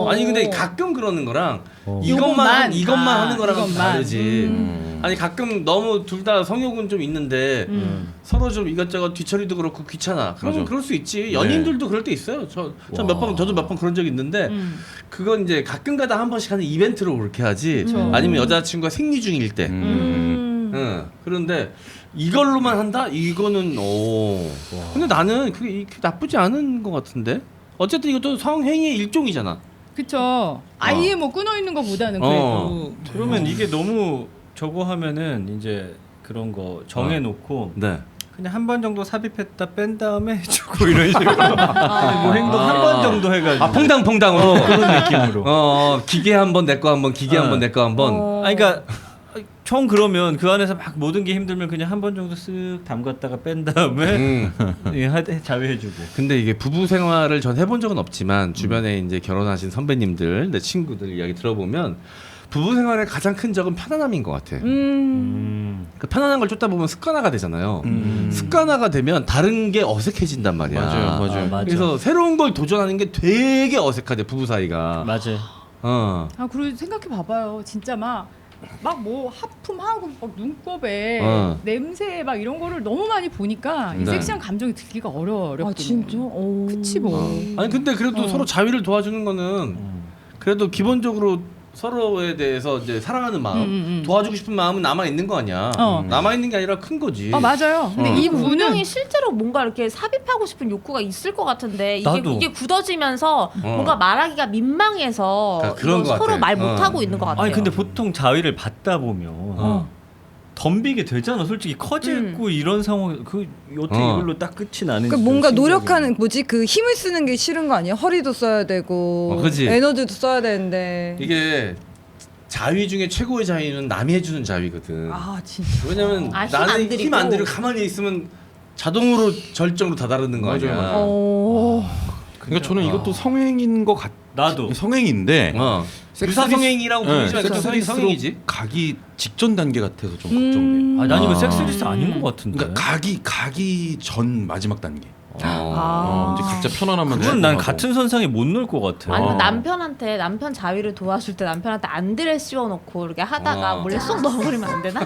아니 근데 가끔 그러는 거랑 요것만. 이것만 하는 거랑은 이것만. 다르지. 아니 가끔 너무 둘 다 성욕은 좀 있는데 서로 좀 이것저것 뒤처리도 그렇고 귀찮아. 그럼 맞아. 그럴 수 있지. 연인들도 그럴 때 있어요. 저도 몇 번 그런 적 있는데 그건 이제 가끔가다 한 번씩 하는 이벤트로 그렇게 하지. 아니면 여자친구가 생리 중일 때. 응. 그런데 이걸로만 한다? 이거는 근데 나는 그게 나쁘지 않은 것 같은데. 어쨌든 이것도 성행위의 일종이잖아. 그쵸. 아예 뭐 끊어 있는 것보다는 그래도. 그러면 이게 너무 저거 하면은 이제 그런 거 정해놓고 네. 그냥 한 번 정도 삽입했다 뺀 다음에 해주고 이런 식으로 뭐 행동 한 번 정도 해가지고 퐁당퐁당으로 그런 느낌으로. 기계 한 번 내 거 한 번, 기계 한 번 내 거 한 번. 아니 그러니까 총 그러면 그 안에서 막 모든 게 힘들면 그냥 한 번 정도 쓱 담갔다가 뺀 다음에 자위해주고. 근데 이게 부부 생활을 전 해본 적은 없지만 주변에 이제 결혼하신 선배님들, 내 친구들 이야기 들어보면 부부 생활의 가장 큰 적은 편안함인 것 같아. 그 편안한 걸 쫓다 보면 습관화가 되잖아요. 습관화가 되면 다른 게 어색해진단 말이야. 맞아요. 맞아. 그래서 새로운 걸 도전하는 게 되게 어색하대 부부 사이가. 맞아. 아 그리고 생각해 봐봐요. 진짜 막 뭐 하품하고 막 눈곱에 냄새 막 이런 거를 너무 많이 보니까 이 네. 섹시한 감정이 들기가 어렵거든요. 진짜? 그치 뭐. 아니 근데 그래도 서로 자위를 도와주는 거는 그래도 기본적으로 서로에 대해서 이제 사랑하는 마음, 도와주고 싶은 마음은 남아 있는 거 아니야. 남아 있는 게 아니라 큰 거지. 맞아요. 근데 이 부분은 분명히 실제로 뭔가 이렇게 삽입하고 싶은 욕구가 있을 것 같은데 나도. 이게 굳어지면서 뭔가 말하기가 민망해서 그러니까 그런 이거 것 서로 같아. 말 못하고 있는 것 같아요. 아니 근데 보통 자위를 받다 보면 덤비게 되잖아. 솔직히 커지고 이런 상황 그 어떻게 이걸로 딱 끝이 나는지. 그 뭔가 좀 노력하는 그 힘을 쓰는 게 싫은 거 아니야? 허리도 써야 되고 그치. 에너지도 써야 되는데. 이게 자위 중에 최고의 자위는 남이 해주는 자위거든. 진짜. 왜냐면 힘 안 나는 들이고. 힘 안 들이고 가만히 있으면 자동으로 절정으로 다다르는 거 아니야. 맞아요. 그러니까 저는 이것도 성행인 것 같. 나도. 성행인데 유사성행이라고 부르지만 섹스리스로 성행이지. 가기 직전 단계 같아서 좀 걱정돼. 난 이거 섹스리스 아닌 것 같은데. 그러니까 가기 전 마지막 단계. 이제 아. 각자 편안하면 그건 난 같은 선상에 못 놀 것 같아. 아니면 남편 자위를 도와줄 때 남편한테 안드레 씌워놓고 이렇게 하다가 몰래 쏙 넣어버리면 안 되나?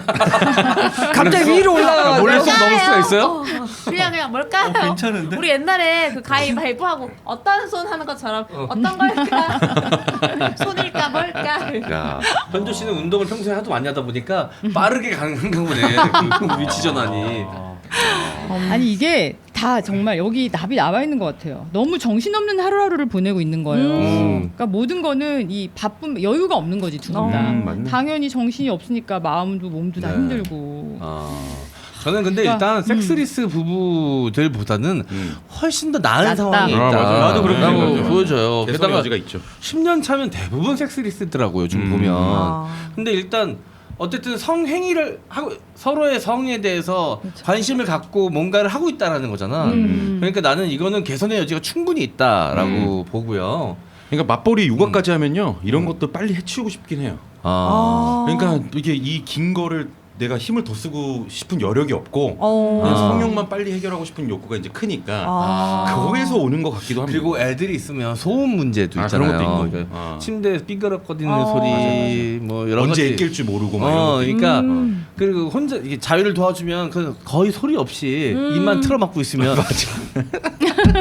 갑자기 위로 올라가. 몰래 쏙 넣을 수가 있어요? 그냥 뭘까요? 괜찮은데? 우리 옛날에 그 가위바위보 하고 어떤 손 하는 것처럼 어떤 걸까? 손일까 뭘까? 야, 현조 씨는 운동을 평소에 하도 많이 하다 보니까 빠르게 가는가 보네. 그 위치 전환이. 아니 이게 다 정말 여기 답이 나와 있는 것 같아요. 너무 정신없는 하루하루를 보내고 있는 거예요. 그러니까 모든 거는 이 바쁜 여유가 없는 거지 두 분 다. 맞네. 당연히 정신이 없으니까 마음도 몸도 다 네. 힘들고. 저는 근데 그러니까, 일단 섹스리스 부부들보다는 훨씬 더 나은 낫다. 상황이 있다. 맞아. 나도 그렇게 라고 생각해요. 보여져요. 개선의 게다가 여지가 있죠. 10년 차면 대부분 섹스리스더라고요. 요즘 보면. 근데 일단 어쨌든 성행위를 하고 서로의 성에 대해서 관심을 갖고 뭔가를 하고 있다라는 거잖아. 그러니까 나는 이거는 개선의 여지가 충분히 있다라고 보고요. 그러니까 맞벌이 육아까지 하면요 이런 것도 빨리 해치우고 싶긴 해요. 그러니까 이게 이 긴 거를 내가 힘을 더 쓰고 싶은 여력이 없고 그냥 성욕만 빨리 해결하고 싶은 욕구가 이제 크니까 거기서 오는 것 같기도 합니다. 그리고 애들이 있으면 소음 문제도 있잖아요. 그런 것도 있고. 그러니까 침대에서 삐그덕거리는 소리 뭐 여러 언제 가지. 애낄 줄 모르고 막 이런 것도 있고. 그러니까 그리고 혼자 이게 자유를 도와주면 그 거의 소리 없이 입만 틀어막고 있으면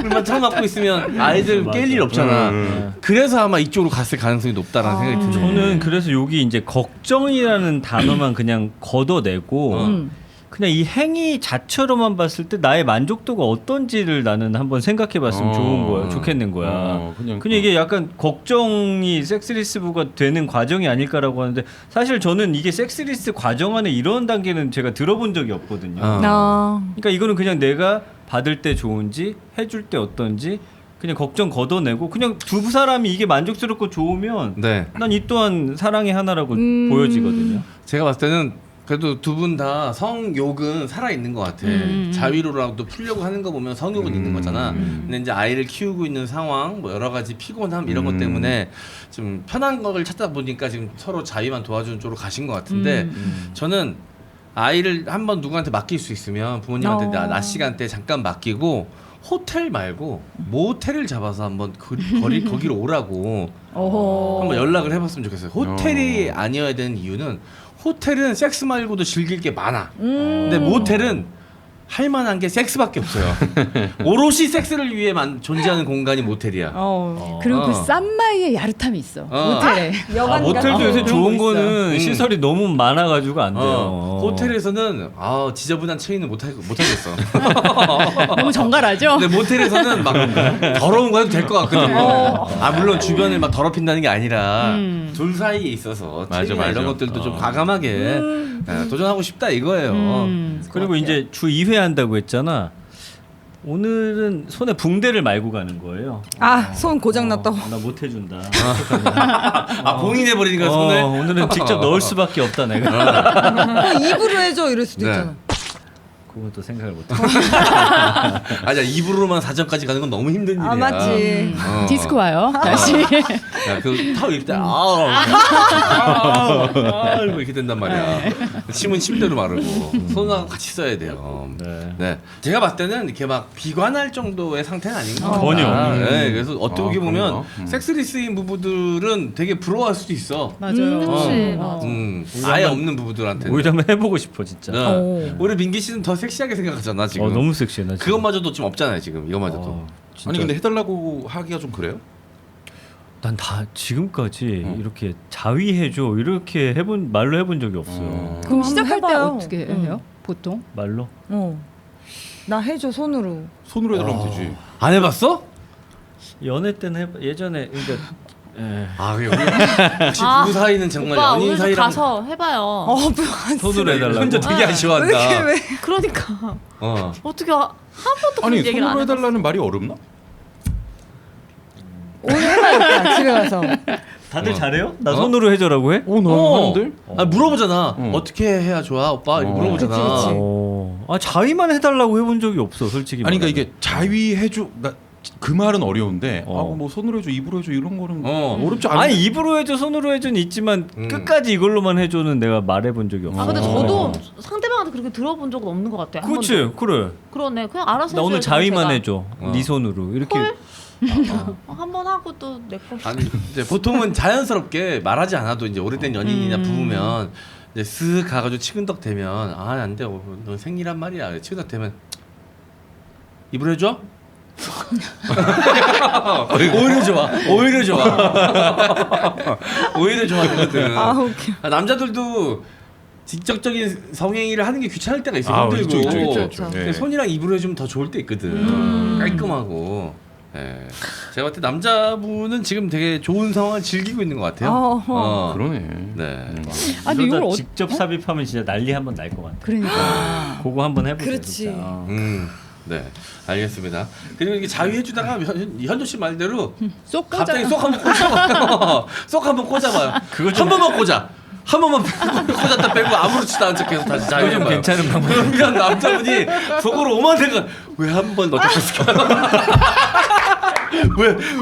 입만 틀어막고 있으면 아이들 깰 일 없잖아. 그래서 아마 이쪽으로 갔을 가능성이 높다라는 생각이 드네요. 저는 그래서 여기 이제 걱정이라는 단어만 그냥 걷어내고 그냥 이 행위 자체로만 봤을 때 나의 만족도가 어떤지를 나는 한번 생각해봤으면 좋은 거야, 좋겠는 거야. 그냥 이게 약간 걱정이 섹스리스부가 되는 과정이 아닐까라고 하는데 사실 저는 이게 섹스리스 과정 안에 이런 단계는 제가 들어본 적이 없거든요. 그러니까 이거는 그냥 내가 받을 때 좋은지 해줄 때 어떤지 그냥 걱정 걷어내고 그냥 두 사람이 이게 만족스럽고 좋으면 네. 난 이 또한 사랑의 하나라고 보여지거든요. 제가 봤을 때는 그래도 두 분 다 성욕은 살아 있는 것 같아. 자위로라도 풀려고 하는 거 보면 성욕은 있는 거잖아. 근데 이제 아이를 키우고 있는 상황, 뭐 여러 가지 피곤함 이런 것 때문에 좀 편한 걸 찾다 보니까 지금 서로 자위만 도와주는 쪽으로 가신 것 같은데 저는 아이를 한번 누구한테 맡길 수 있으면 부모님한테 낮 시간대 잠깐 맡기고 호텔 말고 모텔을 잡아서 한번 거기로 오라고 한번 연락을 해봤으면 좋겠어요. 호텔이 아니어야 되는 이유는 호텔은 섹스 말고도 즐길 게 많아. 근데 모텔은 할 만한 게 섹스밖에 없어요. 오롯이 섹스를 위해 존재하는 공간이 모텔이야. 그리고 그 쌈마이의 야릇함이 있어. 모텔에. 모텔도 요새 좋은 거는 시설이 너무 많아가지고 안 돼요. 호텔에서는 지저분한 체인을 못 하겠어. 너무 정갈하죠? 근데 모텔에서는 막 더러운 거 해도 될 것 같거든요. 물론 주변을 막 더럽힌다는 게 아니라 둘 사이에 있어서 체인이나 이런 것들도 좀 과감하게 도전하고 싶다 이거예요. 그리고 이제 주 2회 한다고 했잖아. 오늘은 손에 붕대를 말고 가는 거예요. 손 고장 났다고. 나 못 해준다. 봉인해버리는 거야 손을. 오늘은 직접 넣을 수밖에 없다 내가. 입으로 해줘 이럴 수도 있잖아. 그것도 생각을 못해. 아니야 입으로만 사전까지 가는 건 너무 힘든 일이야. 맞지. 디스크 와요. 다시. 그타고 입을 때 이렇게 된단 말이야. 침은 침대로 마르고 손하고 같이 써야 돼요. 네. 제가 봤을 때는 이렇게 막 비관할 정도의 상태는 아닌 것 같아요. 전혀. 네, 그래서 어떻게 보면 섹스리스인 부부들은 되게 부러워할 수도 있어. 맞아요. 그치. 아예 없는 부부들한테. 오히려 한번 해보고 싶어 진짜. 오히려 민기 씨는 더 섹시하게 생각하잖아 지금. 너무 섹시해 나 지금. 그것마저도 좀 없잖아요 지금 이거마저도. 아니 근데 해달라고 하기가 좀 그래요? 난 다 지금까지 이렇게 자위해줘 이렇게 말로 해본 적이 없어요. 그럼 시작할 때 해봐요. 어떻게 해요? 보통? 말로? 나 해줘 손으로. 손으로 해달라면 되지. 안 해봤어? 연애 때는 예전에 그러니까 역시 부부 사이는 정말 오빠 연인 오늘 사이랑 가서 해봐요. 손으로 해달라고. 혼자 되게 아쉬워한다. 그러니까 어떻게 한 번도 그런 아니 얘기를 안 손으로 해봤어. 해달라는 말이 어렵나? 오늘 해봐야겠다 집에 가서. 다들 잘해요? 나 손으로 해줘라고 해? 나 하는데? 물어보잖아. 어떻게 해야 좋아, 오빠? 이렇게 물어보잖아. 그치. 자위만 해달라고 해본 적이 없어 솔직히. 아니 그러니까 말하면. 이게 자위해줘 그 말은 어려운데 뭐 손으로 해줘 입으로 해줘 이런 거는 어렵지 않아. 아니 입으로 해줘 손으로 해줘는 있지만 끝까지 이걸로만 해줘는 내가 말해본 적이 없어. 근데 저도 상대방한테 그렇게 들어본 적은 없는 것 같아요. 한 그렇지 번도. 그래. 그러네. 그냥 알아서 나 오늘 해줘야지, 자위만 제가. 해줘. 네 손으로 이렇게. 한 번 하고 또 내 거. 아니 이제 보통은 자연스럽게 말하지 않아도 이제 오래된 연인이나 부부면 이제 쓱 가가지고 치근덕 대면 안 돼. 너 생리란 말이야. 치근덕 대면 입으로 해줘. 오히려 좋아. 오히려 좋아 그것들은. 웃겨. 남자들도 직접적인 성행위를 하는 게 귀찮을 때가 있어. 힘들고. 있죠. 근데 손이랑 입으로 해주면 더 좋을 때 있거든. 깔끔하고. 네. 제가 봤을 때 남자분은 지금 되게 좋은 상황을 즐기고 있는 것 같아요. 그러네. 네. 아니 이걸 직접 삽입하면 진짜 난리 한번 날 것 같아. 그러니까. 그거 한번 해보자. 그렇지. 진짜. 네, 알겠습니다. 그리고 이게 자위해주다가 현조 씨 말대로 쏙 갑자기 꽂아요. 쏙 한번 꽂아, 쏙 한번 꽂아봐요. 한 번만 꽂아. 한 번만 꽂았다 빼고 아무렇지도 않은 척해서 다시 자위. 좀 괜찮은 방법. 그러면 남자분이 속으로 오만 생각. 왜 한 번 넣었을까?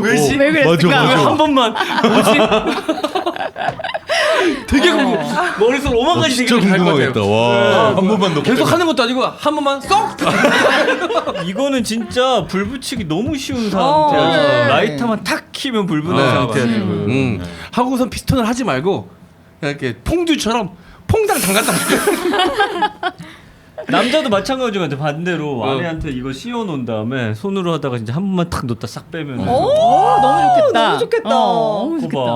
왜지? 왜 그랬을까? 왜 한 번만? 뭐지? 되게 머릿속으로 오만 가지 생각이 날 것 같아요. 와, 한 번만 넣고 계속 하는 것도 아니고 한 번만 쏙. 이거는 진짜 불 붙이기 너무 쉬운 상태야. 네. 라이터만 탁 키면 불 붙는 상태야 지금. 하고선 피스톤을 하지 말고 그냥 이렇게 퐁듀처럼 퐁당 담갔다. 남자도 마찬가지로 반대로 어. 아내한테 이거 씌워놓은 다음에 손으로 하다가 진짜 한 번만 탁 놓다 싹 빼면. 너무 좋겠다. 너무 좋겠다. 너무 그거 좋겠다.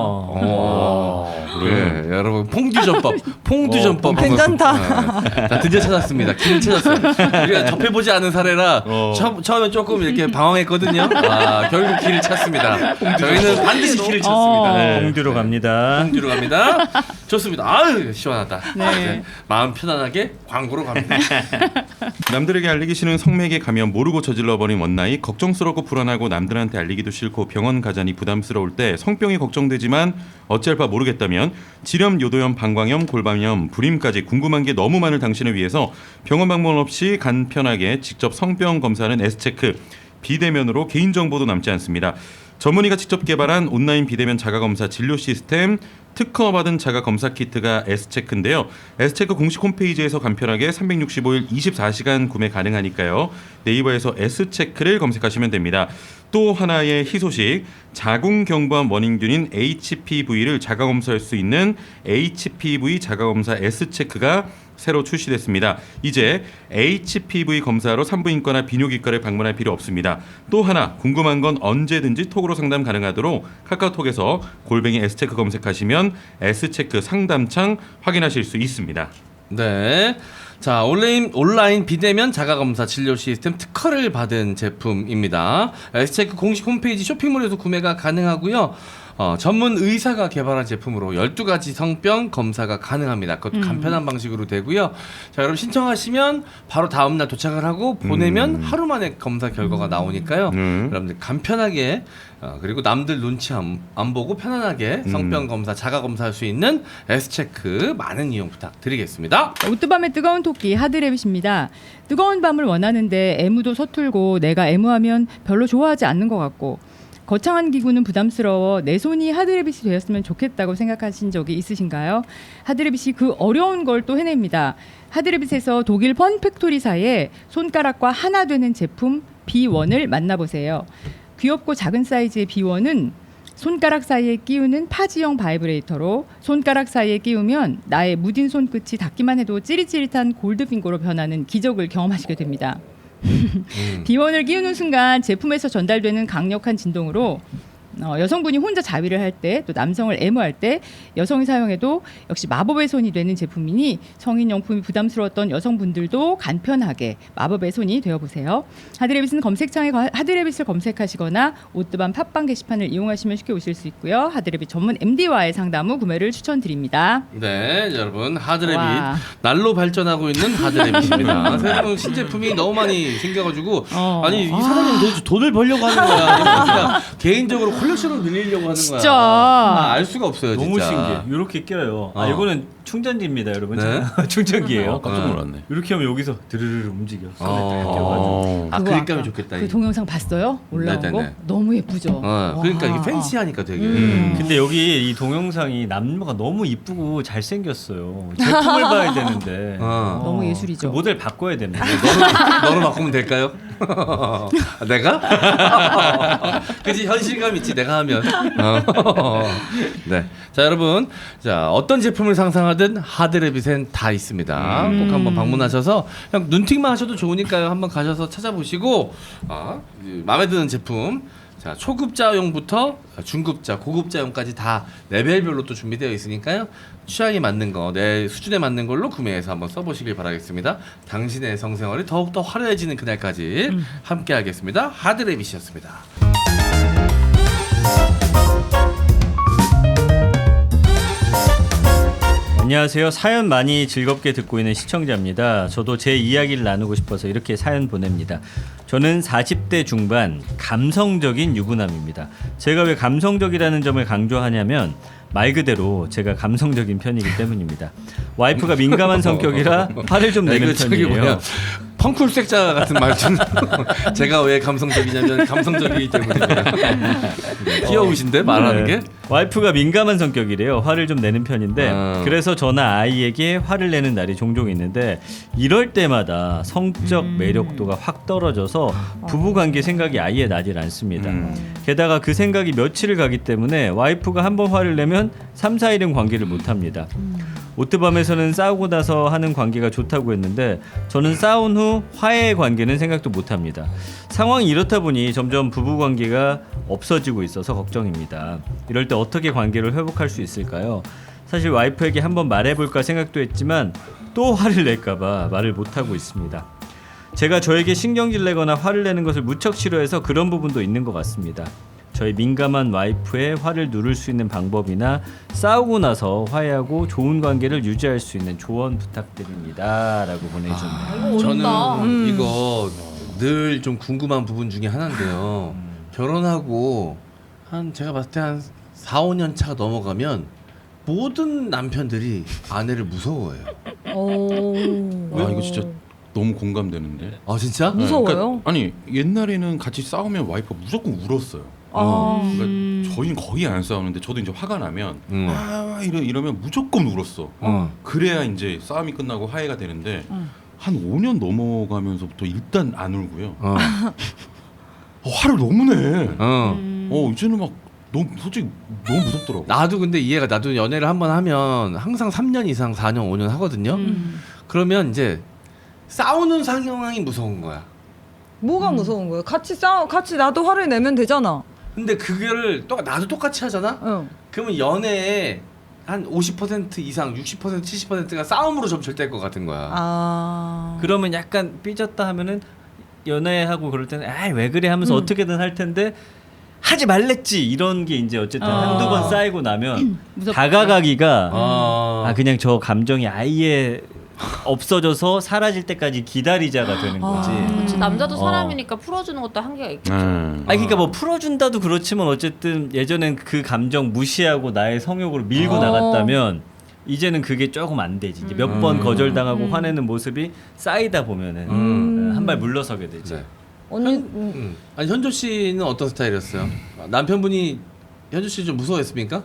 봐. 예, 여러분 퐁듀전법 괜찮다. 자, 드디어 찾았습니다. 길을 찾았어요. 우리가 접해보지 않은 사례라 처음에 조금 이렇게 방황했거든요. 결국 길을 찾습니다. 저희는 반드시 길을 찾습니다. 네. 홍두로 갑니다. 홍두로 갑니다. 좋습니다. 아유 시원하다. 네. 이제 마음 편안하게 광고로 갑니다. 남들에게 알리기 싫은 성매개 감염 모르고 저질러버린 원나잇 걱정스럽고 불안하고 남들한테 알리기도 싫고 병원 가자니 부담스러울 때 성병이 걱정되지만 어찌할 바 모르겠다면 질염, 요도염, 방광염, 골반염, 불임까지 궁금한 게 너무 많은 당신을 위해서 병원 방문 없이 간편하게 직접 성병 검사하는 S체크 비대면으로 개인정보도 남지 않습니다. 전문의가 직접 개발한 온라인 비대면 자가검사 진료 시스템 특허받은 자가검사 키트가 S체크인데요. S체크 공식 홈페이지에서 간편하게 365일 24시간 구매 가능하니까요. 네이버에서 S체크를 검색하시면 됩니다. 또 하나의 희소식, 자궁경부암 원인균인 HPV를 자가검사할 수 있는 HPV 자가검사 S체크가 새로 출시됐습니다. 이제 HPV 검사로 산부인과나 비뇨기과를 방문할 필요 없습니다. 또 하나 궁금한 건 언제든지 톡으로 상담 가능하도록 카카오톡에서 S체크 검색하시면 S체크 상담창 확인하실 수 있습니다. 네. 자, 온라인 비대면 자가검사 진료 시스템 특허를 받은 제품입니다. S체크 공식 홈페이지 쇼핑몰에서 구매가 가능하고요. 전문 의사가 개발한 제품으로 12가지 성병 검사가 가능합니다. 그것도 간편한 방식으로 되고요. 자, 여러분 신청하시면 바로 다음날 도착을 하고 보내면 하루 만에 검사 결과가 나오니까요. 여러분들 간편하게 그리고 남들 눈치 안 보고 편안하게 성병 검사, 자가 검사할 수 있는 S체크 많은 이용 부탁드리겠습니다. 오뚜밤의 뜨거운 토끼 하드레빗입니다. 뜨거운 밤을 원하는데 애무도 서툴고 내가 애무하면 별로 좋아하지 않는 것 같고 거창한 기구는 부담스러워 내 손이 하드레빗이 되었으면 좋겠다고 생각하신 적이 있으신가요? 하드레빗이 그 어려운 걸 또 해냅니다. 하드레빗에서 독일 펀팩토리사의 손가락과 하나 되는 제품 B1을 만나보세요. 귀엽고 작은 사이즈의 B1은 손가락 사이에 끼우는 파지형 바이브레이터로 손가락 사이에 끼우면 나의 무딘 손끝이 닿기만 해도 찌릿찌릿한 골드핑거로 변하는 기적을 경험하시게 됩니다. B1을 끼우는 순간 제품에서 전달되는 강력한 진동으로 여성분이 혼자 자위를 할 때 또 남성을 애무할 때 여성이 사용해도 역시 마법의 손이 되는 제품이니 성인용품이 부담스러웠던 여성분들도 간편하게 마법의 손이 되어보세요. 하드레빗은 검색창에 하드레빗을 검색하시거나 오뚜밤 팟빵 게시판을 이용하시면 쉽게 오실 수 있고요. 하드레빗 전문 MD와의 상담 후 구매를 추천드립니다. 네, 여러분 하드레빗 와. 날로 발전하고 있는 하드레빗입니다. 새로운 신제품이 너무 많이 생겨가지고 아니 이 사장님 도대체 돈을 벌려고 하는 거야? 아니면 그냥 개인적으로 컬렉션을 늘리려고 하는 진짜. 거야? 알 수가 없어요. 너무 진짜. 신기해. 이렇게 껴요. 이거는 충전기입니다, 여러분. 네? 충전기예요. 깜짝 놀랐네. 이렇게 하면 여기서 드르르 움직여. 손에 딱 껴가지고. 아 그거 그러니까 아까 좋겠다. 그 동영상 봤어요? 올라온 네네네. 거? 너무 예쁘죠? 그러니까 와. 이게 팬시하니까 되게. 근데 여기 이 동영상이 남녀가 너무 이쁘고 잘생겼어요. 제품을 봐야 되는데 너무 그 예술이죠. 모델 바꿔야 됩니다. 너로 바꾸면 될까요? 내가? 그치 현실감 있지 내가 하면. 네. 자 여러분, 자 어떤 제품을 상상하든 하드레빗엔 다 있습니다. 꼭 한번 방문하셔서 그냥 눈팅만 하셔도 좋으니까요. 한번 가셔서 찾아보시고 마음에 드는 제품. 자 초급자용부터 중급자, 고급자용까지 다 레벨별로 또 준비되어 있으니까요. 취향에 맞는 거, 내 수준에 맞는 걸로 구매해서 한번 써보시길 바라겠습니다. 당신의 성생활이 더욱더 화려해지는 그날까지 함께하겠습니다. 하드레빗이었습니다. 안녕하세요. 사연 많이 즐겁게 듣고 있는 시청자입니다. 저도 제 이야기를 나누고 싶어서 이렇게 사연 보냅니다. 저는 40대 중반 감성적인 유부남입니다. 제가 왜 감성적이라는 점을 강조하냐면 말 그대로 제가 감성적인 편이기 때문입니다. 와이프가 민감한 성격이라 화를 좀 내는 편이에요. 펑쿨색자 같은 말투는 제가 왜 감성적이냐면 감성적이기 때문입니다. 귀여우신데 말하는 게? 와이프가 민감한 성격이래요. 화를 좀 내는 편인데 그래서 저나 아이에게 화를 내는 날이 종종 있는데 이럴 때마다 성적 매력도가 확 떨어져서 부부관계 생각이 아예 나질 않습니다. 게다가 그 생각이 며칠을 가기 때문에 와이프가 한 번 화를 내면 3, 4일은 관계를 못합니다. 오트밤에서는 싸우고 나서 하는 관계가 좋다고 했는데 저는 싸운 후 화해의 관계는 생각도 못합니다. 상황이 이렇다 보니 점점 부부관계가 없어지고 있어서 걱정입니다. 이럴 때 어떻게 관계를 회복할 수 있을까요? 사실 와이프에게 한번 말해볼까 생각도 했지만 또 화를 낼까봐 말을 못하고 있습니다. 제가 저에게 신경질 내거나 화를 내는 것을 무척 싫어해서 그런 부분도 있는 것 같습니다. 저희 민감한 와이프의 화를 누를 수 있는 방법이나 싸우고 나서 화해하고 좋은 관계를 유지할 수 있는 조언 부탁드립니다. 라고 보내주셨네요. 저는 어렵다. 이거 늘 좀 궁금한 부분 중에 하나인데요. 결혼하고 한 제가 봤을 때 한 4, 5년 차가 넘어가면 모든 남편들이 아내를 무서워해요. 이거 진짜 너무 공감되는데. 아 진짜? 무서워요? 그러니까, 아니 옛날에는 같이 싸우면 와이프가 무조건 울었어요. 그러니까 저희는 거의 안 싸우는데 저도 이제 화가 나면 이러면 무조건 울었어. 그래야 이제 싸움이 끝나고 화해가 되는데 한 5년 넘어가면서부터 일단 안 울고요. 화를 너무 내. 이제는 막 너무 솔직히 너무 무섭더라고. 나도 근데 이해가 나도 연애를 한번 하면 항상 3년 이상 4년 5년 하거든요. 그러면 이제 싸우는 상황이 무서운 거야. 뭐가 무서운 거예요? 같이 나도 화를 내면 되잖아. 근데 그거를 나도 똑같이 하잖아. 응. 그러면 연애에 한 50% 이상 60% 70%가 싸움으로 점철될 것 같은 거야. 그러면 약간 삐졌다 하면은 연애하고 그럴 때는 왜 그래 하면서 어떻게든 할 텐데 하지 말랬지 이런 게 이제 어쨌든 한두 번 쌓이고 나면 다가가기가 그냥 저 감정이 아예 없어져서 사라질 때까지 기다리자가 되는 거지. 그치, 남자도 사람이니까 풀어주는 것도 한계가 있겠죠. 그러니까 뭐 풀어준다도 그렇지만 어쨌든 예전엔 그 감정 무시하고 나의 성욕으로 밀고 나갔다면 이제는 그게 조금 안 되지. 이제 몇 번 거절당하고 화내는 모습이 쌓이다 보면은 한 발 물러서게 되지. 네. 언니 아니 현조 씨는 어떤 스타일이었어요? 남편분이 현조 씨 좀 무서워했습니까?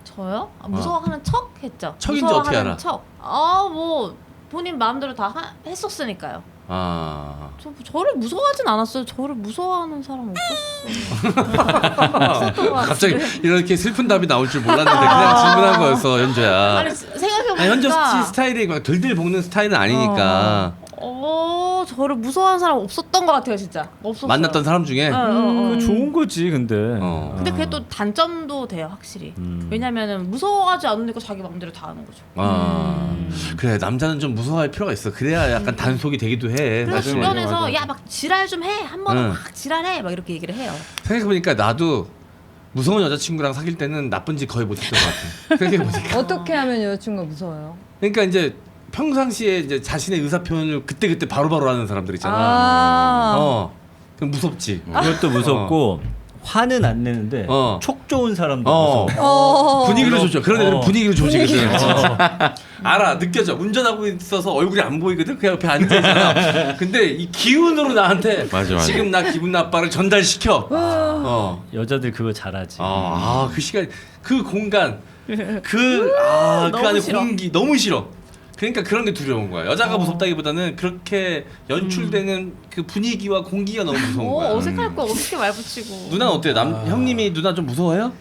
저요? 무서워하는 척 했죠. 척인지 무서워하는 어떻게 알아? 척. 뭐 본인 마음대로 다 했었으니까요. 저를 무서워하진 않았어요. 저를 무서워하는 사람 없었어요. 갑자기 이렇게 슬픈 답이 나올 줄 몰랐는데 그냥 질문한 거였어 현조야. 아니 생각해보니까 현조 씨 스타일이 막 들들 볶는 스타일은 아니니까. 저를 무서워하는 사람 없었던 것 같아요, 진짜. 없었어요. 만났던 사람 중에. 그거 좋은 거지 근데. 근데 그게 또 단점도 돼요, 확실히. 왜냐면은 무서워하지 않으니까 자기 마음대로 다 하는 거죠. 그래 남자는 좀 무서워할 필요가 있어. 그래야 약간 단속이 되기도 해. 그래서 사실. 주변에서 야 막 지랄 좀 해. 한 번은 막 지랄해. 막 이렇게 얘기를 해요. 생각해보니까 나도 무서운 여자친구랑 사귈 때는 나쁜 짓 거의 못했던 것 같아. 생각해보니까. 어떻게 하면 여자친구가 무서워요? 그러니까 이제 평상시에 이제 자신의 의사 표현을 그때 바로바로 하는 사람들 있잖아. 그럼 무섭지. 그것도 무섭고 화는 안 내는데 촉 좋은 사람도 무서워. 분위기를 조져. 그런 애들은 분위기를 조지거든. 알아, 느껴져. 운전하고 있어서 얼굴이 안 보이거든. 그 옆에 앉아 있잖아. 근데 이 기운으로 나한테 맞아. 지금 나 기분 나빠를 전달시켜. 여자들 그거 잘하지. 그 시간, 그 공간, 그 안에 싫어. 공기 너무 싫어. 그러니까 그런 게 두려운 거야. 여자가 무섭다기보다는 그렇게 연출되는 그 분위기와 공기가 너무 무서운 거야. 어색할 거 어떻게 말 붙이고. 누나는 어때요? 형님이 누나 좀 무서워요?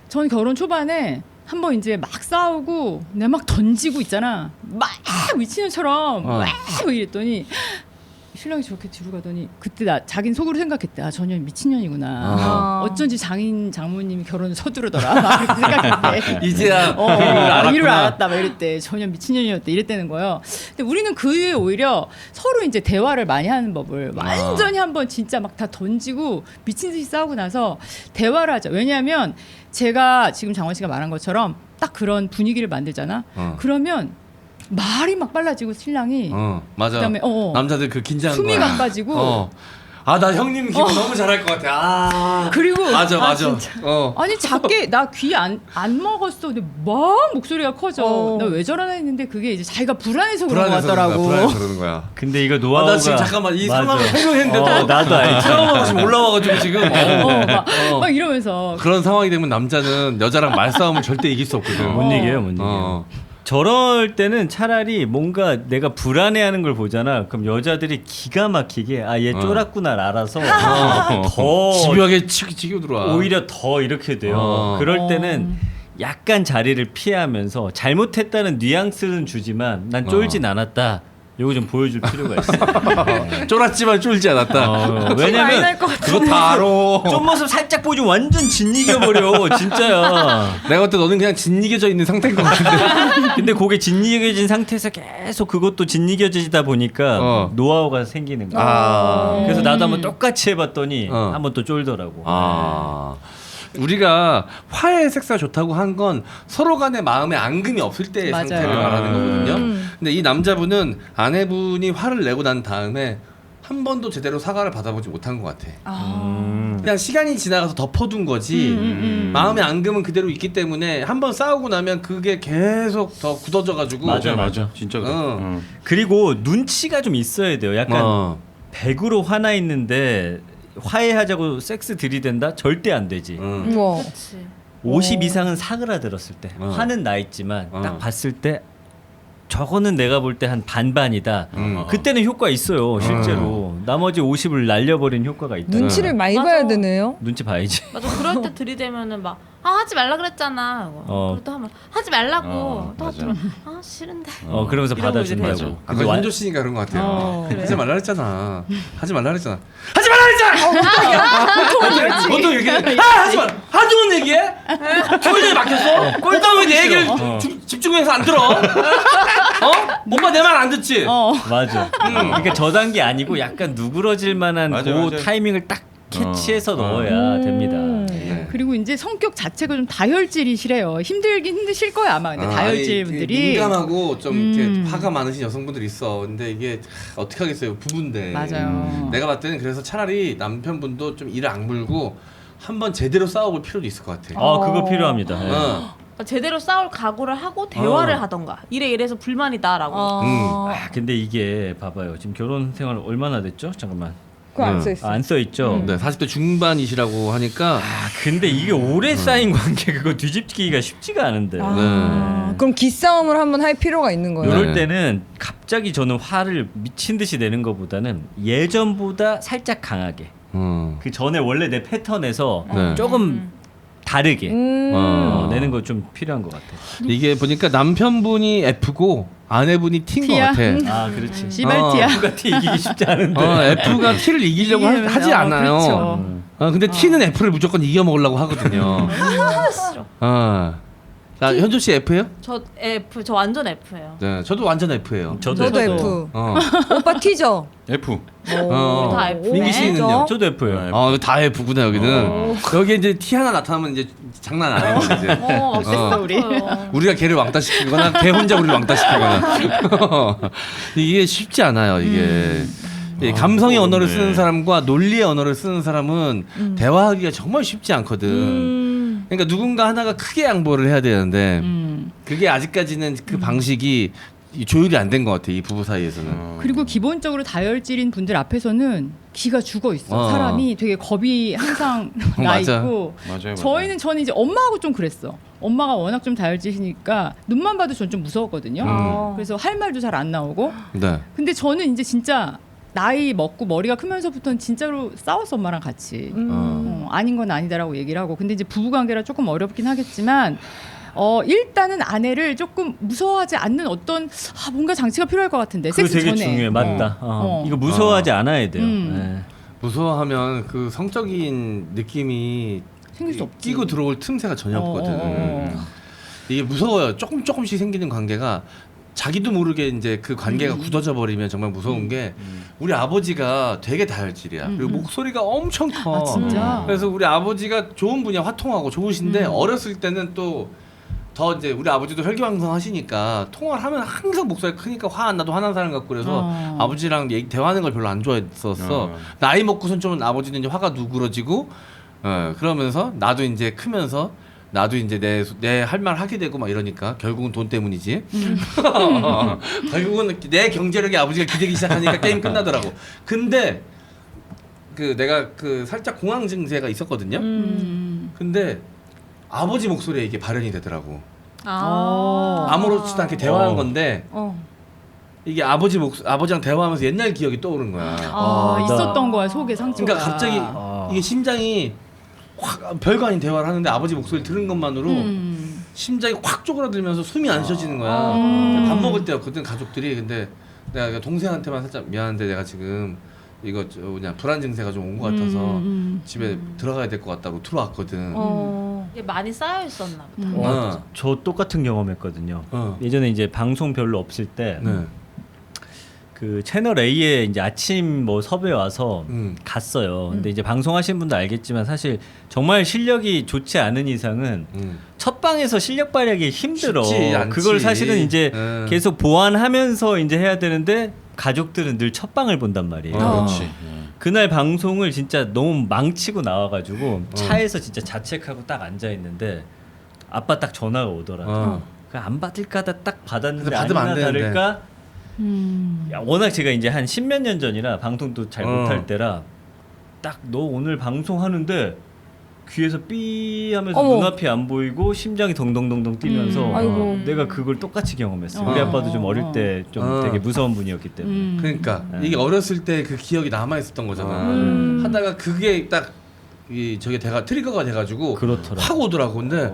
전 결혼 초반에 한번 이제 막 싸우고 내가 막 던지고 있잖아. 막 미친년처럼 막 이랬더니 신랑이 저렇게 뒤로 가더니 그때 자긴 속으로 생각했대. 저 년 미친년이구나. 어쩐지 장모님이 결혼을 서두르더라. 막 이렇게 생각했대. 이제야 이를 알았다. 막 이랬대. 저 년 미친년이었대. 이랬다는 거예요. 근데 우리는 그 이후에 오히려 서로 이제 대화를 많이 하는 법을 완전히 한번 진짜 막 다 던지고 미친 듯이 싸우고 나서 대화를 하자. 왜냐하면 제가 지금 장원 씨가 말한 것처럼 딱 그런 분위기를 만들잖아. 그러면 말이 막 빨라지고 신랑이 맞아. 그다음에 남자들 그 긴장한 숨이 거야. 가빠지고 나 형님 기분 너무 잘할 것 같아. 그리고 맞아. 진짜. 아니 작게 나 귀 안 먹었어. 근데 막 목소리가 커져. 나 왜 저러나 했는데 그게 이제 자기가 불안해서 그런 것 같더라고. 불안해서 그러는 거야. 근데 이거 노하우가 나 지금 잠깐만 이 맞아. 상황을 설명했는데도 나도 알지. 트라우마가 지금 올라와가지고 지금 막 이러면서 그런 상황이 되면 남자는 여자랑 말싸움을 절대 이길 수 없거든. 못 이겨요, 못 이겨요. 저럴 때는 차라리 뭔가 내가 불안해하는 걸 보잖아. 그럼 여자들이 기가 막히게 얘 쫄았구나를 알아서 더 집요하게 치고 들어와. 오히려 더 이렇게 돼요. 그럴 때는 약간 자리를 피하면서 잘못했다는 뉘앙스는 주지만 난 쫄진 않았다. 요거 좀 보여줄 필요가 있어요. 쫄았지만 쫄지 않았다. 왜냐면 그거 다 알아. 좀 모습 살짝 보여주면 완전 짓이겨버려 진짜야. 내가 볼 때 너는 그냥 짓이겨져 있는 상태인 것 같은데. 근데 그게 짓이겨진 상태에서 계속 그것도 짓이겨지다 보니까 노하우가 생기는 거야. 그래서 나도 한번 똑같이 해봤더니 한번 또 쫄더라고. 우리가 화해 섹스가 좋다고 한 건 서로 간에 마음에 앙금이 없을 때의 맞아요. 상태를 말하는 거거든요. 근데 이 남자분은 아내분이 화를 내고 난 다음에 한 번도 제대로 사과를 받아보지 못한 것 같아. 그냥 시간이 지나가서 덮어둔 거지. 마음의 앙금은 그대로 있기 때문에 한 번 싸우고 나면 그게 계속 더 굳어져가지고. 맞아. 진짜 그래. 그리고 눈치가 좀 있어야 돼요. 약간 100으로 화나 있는데 화해하자고 섹스 들이댄다? 절대 안 되지. 우와. 그렇지. 50 이상은 사그라들었을 때 화는 나 있지만 딱 봤을 때 저거는 내가 볼 때 한 반반이다. 그때는 효과 있어요 실제로. 나머지 50을 날려버린 효과가 있다. 눈치를 많이 맞아. 봐야 되네요. 눈치 봐야지. 맞아. 그럴 때 들이대면은 막 하지 말라 그랬잖아. 그리고 또 하면 하지 말라고. 또 맞아. 하면 싫은데. 그러면서 이러고 이제 받아준다고. 되죠. 아까 현조 씨니까 그런 것 같아요. 그래. 하지 말라 그랬잖아. 하지 말라 그랬잖아. 하지 말라 그랬잖아. 보통 이렇게 하지 마. 하도 못 얘기해? 초이전에 막혔어? 꼴당 왜내 얘기를 집중해서 안 들어? 오빠 내 말 안 듣지? 맞아. 그러니까 저 단계 아니고 약간 누그러질 만한 맞아, 그 맞아. 타이밍을 딱 캐치해서 넣어야 됩니다. 네. 그리고 이제 성격 자체가 좀 다혈질이시래요. 힘들긴 힘드실 거야 아마. 근데 다혈질 분들이 민감하고 좀 이렇게 화가 많으신 여성분들이 있어. 근데 이게 어떻게 하겠어요? 부부인데. 맞아요. 내가 봤을 때는 그래서 차라리 남편분도 좀 이를 악물고 한번 제대로 싸워볼 필요도 있을 것 같아. 그거 필요합니다. 네. 제대로 싸울 각오를 하고 대화를 하던가. 이래서 불만이다라고. 근데 이게 봐봐요. 지금 결혼 생활 얼마나 됐죠? 잠깐만. 그거 안 써있어. 안 써 있죠. 네, 40대 중반이시라고 하니까 근데 이게 오래 쌓인 관계 그거 뒤집기가 쉽지가 않은데. 그럼 기싸움을 한번 할 필요가 있는 거예요. 이럴 네. 때는 갑자기 저는 화를 미친 듯이 내는 것보다는 예전보다 살짝 강하게. 그 전에 원래 내 패턴에서 네. 조금 다르게 내는 거 좀 필요한 것 같아. 이게 보니까 남편분이 F고 아내분이 T인 것 T야? 같아. 그렇지. 씨발티야. 누가 T 이기기 쉽지 않은데. F가 T를 이기려고 하지 않아요. 그렇죠. 근데 T는 F를 무조건 이겨먹으려고 하거든요. 자, 현조 씨 F예요? 저 F, 저 완전 F예요. 네, 저도 완전 F예요. 저도 F. 오빠 T죠? F. 우리 다 F. 민기 씨는요? 저도 F예요. 다 F구나 여기는. 여기 이제 T 하나 나타나면 이제 장난 아니에요 이제. 됐어 우리. 우리가 걔를 왕따시키거나 걔 혼자 우리를 왕따시키거나. 이게 쉽지 않아요 이게. 이 감성의 언어를 쓰는 사람과 논리의 언어를 쓰는 사람은 대화하기가 정말 쉽지 않거든. 그러니까 누군가 하나가 크게 양보를 해야 되는데 그게 아직까지는 그 방식이 조율이 안 된 것 같아 이 부부 사이에서는. 그리고 기본적으로 다혈질인 분들 앞에서는 기가 죽어 있어. 사람이 되게 겁이 항상 나 맞아. 있고. 맞아요. 저는 이제 엄마하고 좀 그랬어. 엄마가 워낙 좀 다혈질이니까 눈만 봐도 전 좀 무서웠거든요. 그래서 할 말도 잘 안 나오고. 네. 근데 저는 이제 진짜 나이 먹고 머리가 크면서부터는 진짜로 싸웠어 엄마랑 같이. 아닌 건 아니다라고 얘기를 하고. 근데 이제 부부 관계라 조금 어렵긴 하겠지만 일단은 아내를 조금 무서워하지 않는 어떤 뭔가 장치가 필요할 것 같은데 그거 섹스 되게 전에. 중요해. 맞다. 이거 무서워하지 않아야 돼요. 네. 무서워하면 그 성적인 느낌이 생길 수 없지. 끼고 들어올 틈새가 전혀 없거든. 이게 무서워요. 조금씩 생기는 관계가 자기도 모르게 이제 그 관계가 굳어져 버리면 정말 무서운 게 우리 아버지가 되게 다혈질이야. 그리고 목소리가 엄청 커. 진짜? 그래서 우리 아버지가 좋은 분이야. 화통하고 좋으신데 어렸을 때는 또 더 이제 우리 아버지도 혈기왕성하시니까 통화를 하면 항상 목소리가 크니까 화 안 나도 화난 사람 같고 그래서 아버지랑 대화하는 걸 별로 안 좋아했었어. 나이 먹고선 좀 아버지는 이제 화가 누그러지고 그러면서 나도 이제 크면서 나도 이제 내 할 말 하게 되고 막 이러니까 결국은 돈 때문이지. 결국은 내 경제력에 아버지가 기대기 시작하니까 게임 끝나더라고. 근데 그 내가 그 살짝 공황 증세가 있었거든요. 근데 아버지 목소리에 이게 발현이 되더라고. 아무렇지도 않게 대화한 건데 이게 아버지랑 대화하면서 옛날 기억이 떠오른 거야. 있었던 거야 속에 상처가. 그러니까 갑자기 이게 심장이 확 별거 아닌 대화를 하는데 아버지 목소리 들은 것만으로 심장이 확 쪼그라들면서 숨이 안 쉬어지는 거야. 밥 먹을 때였거든 가족들이. 근데 내가 동생한테만 살짝 미안한데 내가 지금 이거 불안 증세가 좀 온 것 같아서 집에 들어가야 될 것 같다고 들어왔거든. 이게 많이 쌓여 있었나 보다. 저 똑같은 경험했거든요. 어. 예전에 이제 방송 별로 없을 때 네. 그 채널 A에 이제 아침 뭐 섭외 와서 갔어요. 근데 이제 방송하신 분도 알겠지만 사실 정말 실력이 좋지 않은 이상은 첫 방에서 실력 발휘하기 힘들어. 쉽지 않지. 그걸 사실은 이제 계속 보완하면서 이제 해야 되는데 가족들은 늘 첫 방을 본단 말이에요. 그렇지. 그날 방송을 진짜 너무 망치고 나와가지고 차에서 진짜 자책하고 딱 앉아 있는데 아빠 딱 전화가 오더라고. 안 받을까 하다 딱 받았는데 받으면 안 아니나 되는데. 다를까. 야, 워낙 제가 이제 한 10몇 년 전이라 방송도 잘 못할 때라 딱 너 오늘 방송하는데 귀에서 삐 하면서 어머. 눈앞이 안 보이고 심장이 덩덩덩덩 뛰면서 아이고. 내가 그걸 똑같이 경험했어요. 우리 아빠도 좀 어릴 때 좀 되게 무서운 분이었기 때문에. 그러니까 이게 어렸을 때 그 기억이 남아 있었던 거잖아. 하다가 그게 딱 이 저게 트리거가 돼가지고 그렇더라고. 확 오더라고. 근데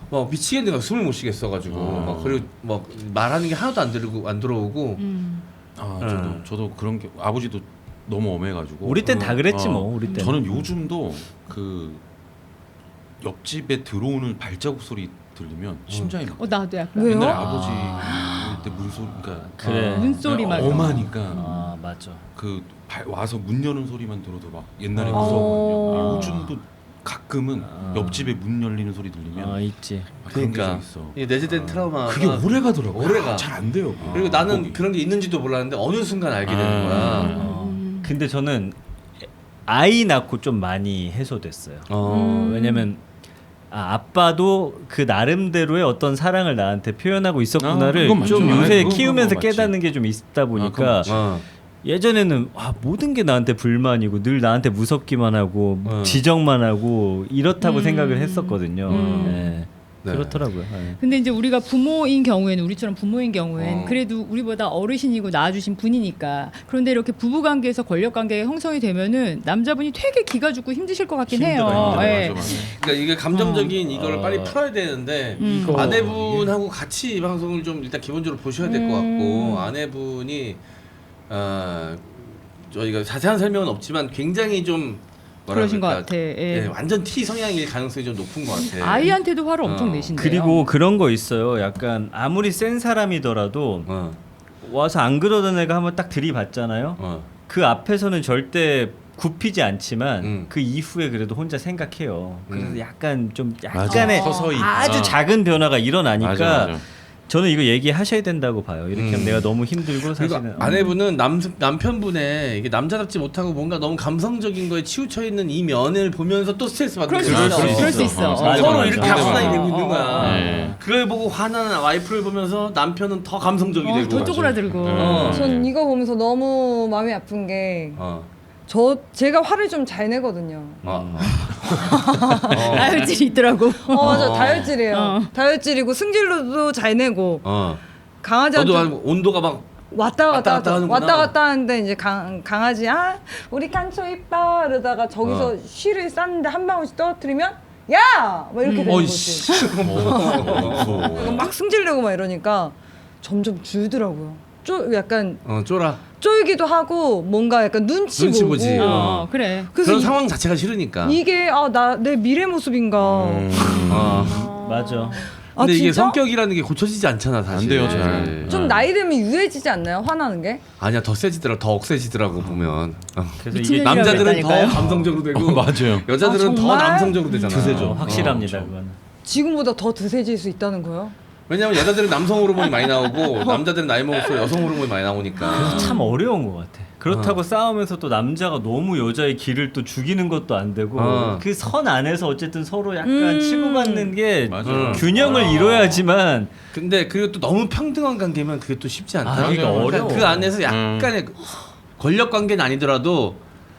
막 미치겠는 거 숨을 못 쉬겠어가지고 막 그리고 막 말하는 게 하나도 안 들어오고. 저도 그런 게 아버지도 너무 엄해가지고. 우리 땐 다 그랬지 뭐. 우리 때. 저는 요즘도 그 옆집에 들어오는 발자국 소리 들리면 심장이 막. 나도 약간 왜요? 옛날에 아버지 때 문소리, 그러니까 그래. 문소리 막 엄하니까 아 맞아. 그 와서 문 여는 소리만 들어도 막 옛날에 아. 무서웠거든요. 요즘도 가끔은 옆집에 문 열리는 소리 들리면 아 있지. 그런 게 그러니까 좀 있어. 이 내재된 트라우마가 그게 오래 가더라고. 오래가. 잘 안 돼요. 그게. 그리고 나는 거기. 그런 게 있는지도 몰랐는데 어느 순간 알게 되는 거야. 근데 저는 아이 낳고 좀 많이 해소됐어요. 왜냐면 아빠도 그 나름대로의 어떤 사랑을 나한테 표현하고 있었구나를 그건 맞죠. 좀 요새 그건 키우면서 맞지. 깨닫는 게 좀 있다 그건 보니까 맞지. 예전에는 모든 게 나한테 불만이고 늘 나한테 무섭기만 하고 지적만 하고 이렇다고 생각을 했었거든요. 네. 네. 그렇더라고요. 네. 근데 이제 우리가 부모인 경우에는 우리처럼 부모인 경우엔 그래도 우리보다 어르신이고 낳아주신 분이니까 그런데 이렇게 부부관계에서 권력관계가 형성이 되면은 남자분이 되게 기가 죽고 힘드실 것 같긴 해요. 예. 맞아. 그러니까 이게 감정적인 이거를 빨리 풀어야 되는데 아내분하고 같이 이 방송을 좀 일단 기본적으로 보셔야 될 것 같고 아내분이 저희가 자세한 설명은 없지만 굉장히 좀 그러신 것 그럴까, 같아. 예. 예, 완전 T 성향일 가능성이 좀 높은 것 같아. 아이한테도 화를 엄청 내신대요. 그리고 그런 거 있어요. 약간 아무리 센 사람이더라도 와서 안 그러던 애가 한번 딱 들이받잖아요. 그 앞에서는 절대 굽히지 않지만 그 이후에 그래도 혼자 생각해요. 그래서 약간 좀 약간의 서서히. 아주 작은 변화가 일어나니까 맞아. 저는 이거 얘기하셔야 된다고 봐요. 이렇게 하면 내가 너무 힘들고 그리고 사실은 아내분은 남편분의 이게 남자답지 못하고 뭔가 너무 감성적인 거에 치우쳐 있는 이 면을 보면서 또 스트레스 받는 그럴 수 거야. 있어. 그럴 수 있어. 맞아, 서로 맞아. 이렇게 악순환이 되고 있는 거야. 네. 그걸 보고 화나는 와이프를 보면서 남편은 더 감성적이 되고. 더 쪼그라들고. 전 이거 보면서 너무 마음이 아픈 게 제가 화를 좀 잘 내거든요. 다혈질이 있더라고. 맞아, 다혈질이에요. 다혈질이고 승질로도 잘 내고 강아지한테 너도 온도가 막 왔다 갔다 하는구나. 왔다 갔다 하는데 이제 강아지 우리 깐초 이뻐 이러다가 저기서 쉬를 쌌는데 한 방울씩 떨어뜨리면 야! 막 이렇게 되는 거지. 막 승질내고 막 이러니까 점점 줄더라고요. 약간 쫄아. 쫄기도 하고 뭔가 약간 눈치 보고 보지. 그래. 그래서 그런 상황 자체가 싫으니까. 이게 내 미래 모습인가. 맞아. 근데 이게 진짜? 성격이라는 게 고쳐지지 않잖아 사실. 안 돼요, 잘. 좀 나이 들면 유해지지 않나요? 화나는 게? 아니야 더 세지더라, 더 억세지더라고 보면. 그래서 미친 이게 년이라고 남자들은 더 그랬다니까요. 감성적으로 되고 맞아요. 여자들은 더 정말? 남성적으로 되잖아. 드세죠. 확실합니다. 그거는. 지금보다 더 드세질 수 있다는 거요? 왜냐면 여자들은 남성 호르몬이 많이 나오고 남자들은 나이 먹을수록 여성 호르몬이 많이 나오니까. 참 어려운 것 같아. 그렇다고 싸우면서 또 남자가 너무 여자의 기를 또 죽이는 것도 안 되고 그 선 안에서 어쨌든 서로 약간 치고받는 게 맞아. 균형을 이뤄야지만 근데 그리고 또 너무 평등한 관계면 그게 또 쉽지 않다. 그러니까 그러니까 어려워. 그 안에서 약간의 권력 관계는 아니더라도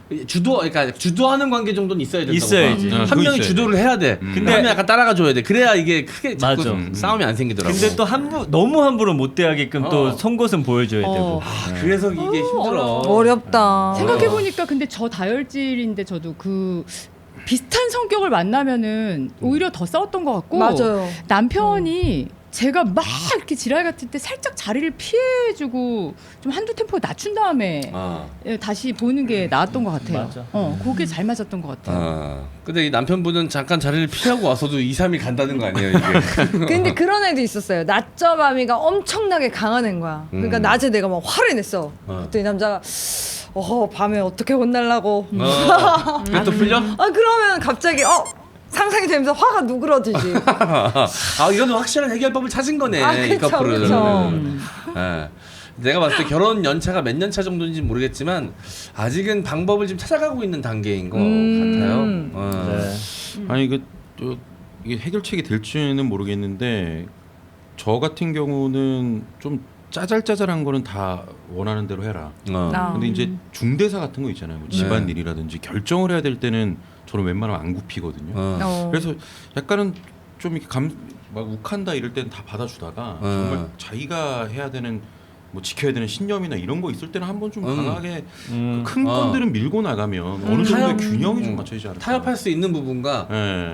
그러니까 주도하는 관계 정도는 있어야 된다고. 있어야지. 봐. 한 그거 명이 있어야 주도를 해야 돼. 근데 한 명 약간 따라가 줘야 돼. 그래야 이게 크게 자꾸 맞아. 싸움이 안 생기더라고. 근데 또 너무 함부로 못 대하게끔 또 송곳은 보여줘야 되고. 그래서 이게 힘들어. 어렵다. 생각해 보니까 근데 저 다혈질인데 저도 그 비슷한 성격을 만나면은 오히려 더 싸웠던 것 같고 맞아요. 남편이 제가 막 이렇게 지랄 같을 때 살짝 자리를 피해주고 좀 한두 템포 낮춘 다음에 다시 보는 게 나았던 것 같아요. 맞아. 그게 잘 맞았던 것 같아요. 근데 이 남편분은 잠깐 자리를 피하고 와서도 2, 3일 간다는 거 아니에요 이게? 근데 그런 애도 있었어요. 낮저 밤이가 엄청나게 강한 애인 거야. 그러니까 낮에 내가 막 화를 냈어. 그때 이 남자가 밤에 어떻게 혼날라고. 그게 또 풀려? 그러면 갑자기 상상이 되면서 화가 누그러지지. 이건 확실한 해결법을 찾은 거네. 이 그쵸, 커플은. 그쵸. 예. 내가 봤을 때 결혼 연차가 몇 년 차 정도인지 모르겠지만 아직은 방법을 좀 찾아가고 있는 단계인 것 같아요. 네. 아니 이게 해결책이 될지는 모르겠는데 저 같은 경우는 좀 짜잘짜잘한 거는 다 원하는 대로 해라. 근데 이제 중대사 같은 거 있잖아요. 뭐 집안일이라든지 결정을 해야 될 때는 저는 웬만하면 안 굽히거든요. 그래서 약간은 좀 이렇게 막 욱한다 이럴 때는 다 받아주다가 정말 자기가 해야 되는 뭐 지켜야 되는 신념이나 이런 거 있을 때는 한번 좀 강하게 큰 건들은 밀고 나가면 어느 정도의 균형이 좀 맞춰지지 않을까. 타협할 수 있는 부분과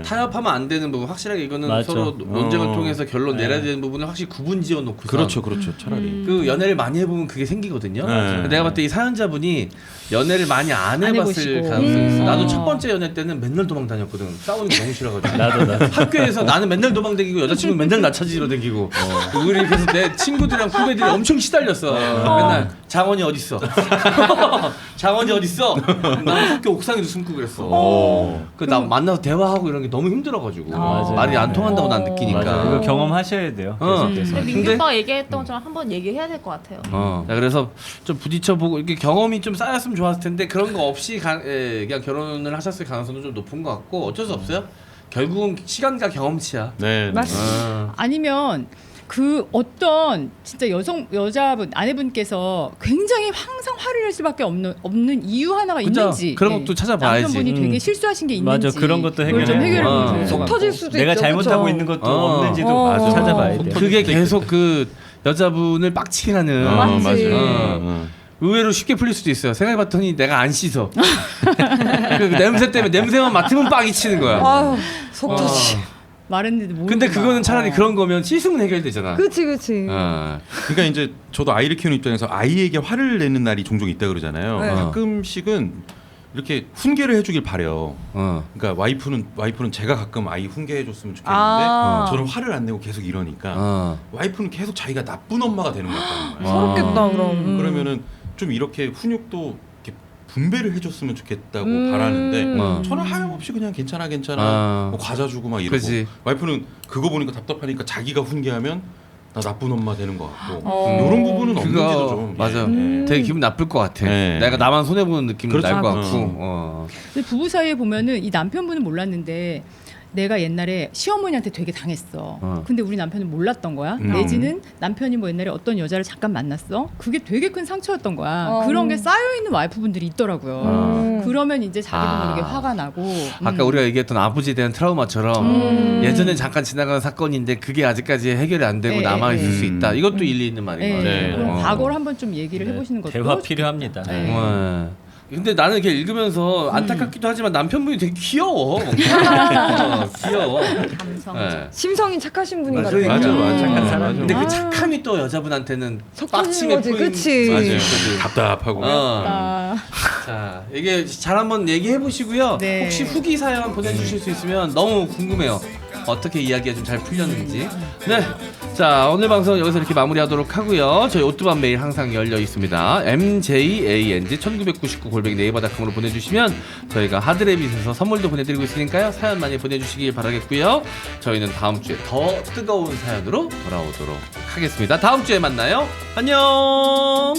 타협하면 안 되는 부분 확실하게 이거는 맞아. 서로 논쟁을 통해서 결론 내려야 되는 부분을 확실히 구분지어 놓고 그렇죠 차라리 그 연애를 많이 해보면 그게 생기거든요. 내가 봤을 때 이 사연자분이 연애를 많이 안 해봤을 해보시고. 가능성이 있어. 나도 첫 번째 연애 때는 맨날 도망 다녔거든. 싸우는 게 너무 싫어가지고. 나도. 학교에서 나는 맨날 도망 다니고 여자친구 맨날 나 찾으러 다니고. 우리 그래서 내 친구들이랑 후배들이 엄청 시달렸어. 맨날 장원이 어딨어? 장원이 어딨어? 나 학교 옥상에도 숨고 그랬어. 나 만나서 대화하고 이런 게 너무 힘들어가지고 맞아요. 말이 안 통한다고 난 느끼니까. 맞아. 이거 경험하셔야 돼요. 계속해서. 근데 민규 오빠가 얘기했던 것처럼 한번 얘기해야 될 것 같아요. 자, 그래서 좀 부딪혀보고 이렇게 경험이 좀 쌓였으면 좋았을 텐데 그런 거 없이 그냥 결혼을 하셨을 가능성도 좀 높은 것 같고 어쩔 수 없어요. 결국은 시간과 경험치야. 네. 맞습니다. 아니면 그 어떤 진짜 여자분 아내분께서 굉장히 항상 화를 낼 수밖에 없는 이유 하나가 그죠? 있는지 그런 것도 찾아봐야지. 남편분이 되게 실수하신 게 있는지 맞아. 그런 것도 그걸 좀 해결해야 해결해 돼요. 보세요. 속 터질 수도 내가 있죠. 잘못하고 그쵸? 있는 것도 없는지도 맞아. 찾아봐야 돼요. 그게 계속 그 여자분을 빡치게 하는. 맞지. 의외로 쉽게 풀릴 수도 있어요. 생각해봤더니 내가 안 씻어. 그 냄새 때문에 냄새만 맡으면 빡이 치는 거야. 아유, 속 터지. 말했는데 모르고 근데 그거는 차라리 그런 거면 씻으면 해결되잖아. 그치. 그러니까 이제 저도 아이를 키우는 입장에서 아이에게 화를 내는 날이 종종 있다 그러잖아요. 네. 가끔씩은 이렇게 훈계를 해주길 바래요. 그러니까 와이프는 제가 가끔 아이 훈계해줬으면 좋겠는데 저는 화를 안 내고 계속 이러니까 와이프는 계속 자기가 나쁜 엄마가 되는 것 같다는 거예요. 서럽겠다 그럼. 그러면은 좀 이렇게 훈육도 이렇게 분배를 해줬으면 좋겠다고 바라는데 저는 하염없이 그냥 괜찮아 뭐 과자 주고 막 이러고 그치. 와이프는 그거 보니까 답답하니까 자기가 훈계하면 나 나쁜 엄마 되는 것 같고 이런 부분은 없는지도 좀 맞아. 예. 되게 기분 나쁠 것 같아. 네. 내가 나만 손해 보는 느낌이 그렇죠. 날 것 아, 같고. 근데 부부 사이에 보면은 이 남편분은 몰랐는데 내가 옛날에 시어머니한테 되게 당했어. 근데 우리 남편은 몰랐던 거야. 내지는 남편이 뭐 옛날에 어떤 여자를 잠깐 만났어. 그게 되게 큰 상처였던 거야. 그런 게 쌓여 있는 와이프분들이 있더라고요. 그러면 이제 자기도 모르게 화가 나고. 아까 우리가 얘기했던 아버지에 대한 트라우마처럼 예전에 잠깐 지나간 사건인데 그게 아직까지 해결이 안 되고 네, 남아 있을 네. 수 있다. 이것도 일리 있는 말인 것 네. 같아요. 그럼 과거를 한번 좀 얘기를 해보시는 것도 대화 필요합니다. 네. 근데 나는 이렇게 읽으면서 안타깝기도 하지만 남편분이 되게 귀여워. 귀여워. 감성. 네. 심성이 착하신 분인 것 맞아요. 같아요. 맞아. 착한 사람. 근데 그 착함이 또 여자분한테는 속 빡침의 터지는 거지, 그치? 맞아요. 그치. 답답하고 아, 자, 이게 잘 한번 얘기해 보시고요. 네. 혹시 후기 사연 보내주실 수 있으면 너무 궁금해요. 어떻게 이야기가 좀 잘 풀렸는지. 네. 자, 오늘 방송 여기서 이렇게 마무리하도록 하고요. 저희 오뚜밤 메일 항상 열려 있습니다. mjang1999 네이버닷컴으로 보내주시면 저희가 하드레빗에서 선물도 보내드리고 있으니까요. 사연 많이 보내주시길 바라겠고요. 저희는 다음 주에 더 뜨거운 사연으로 돌아오도록 하겠습니다. 다음 주에 만나요. 안녕.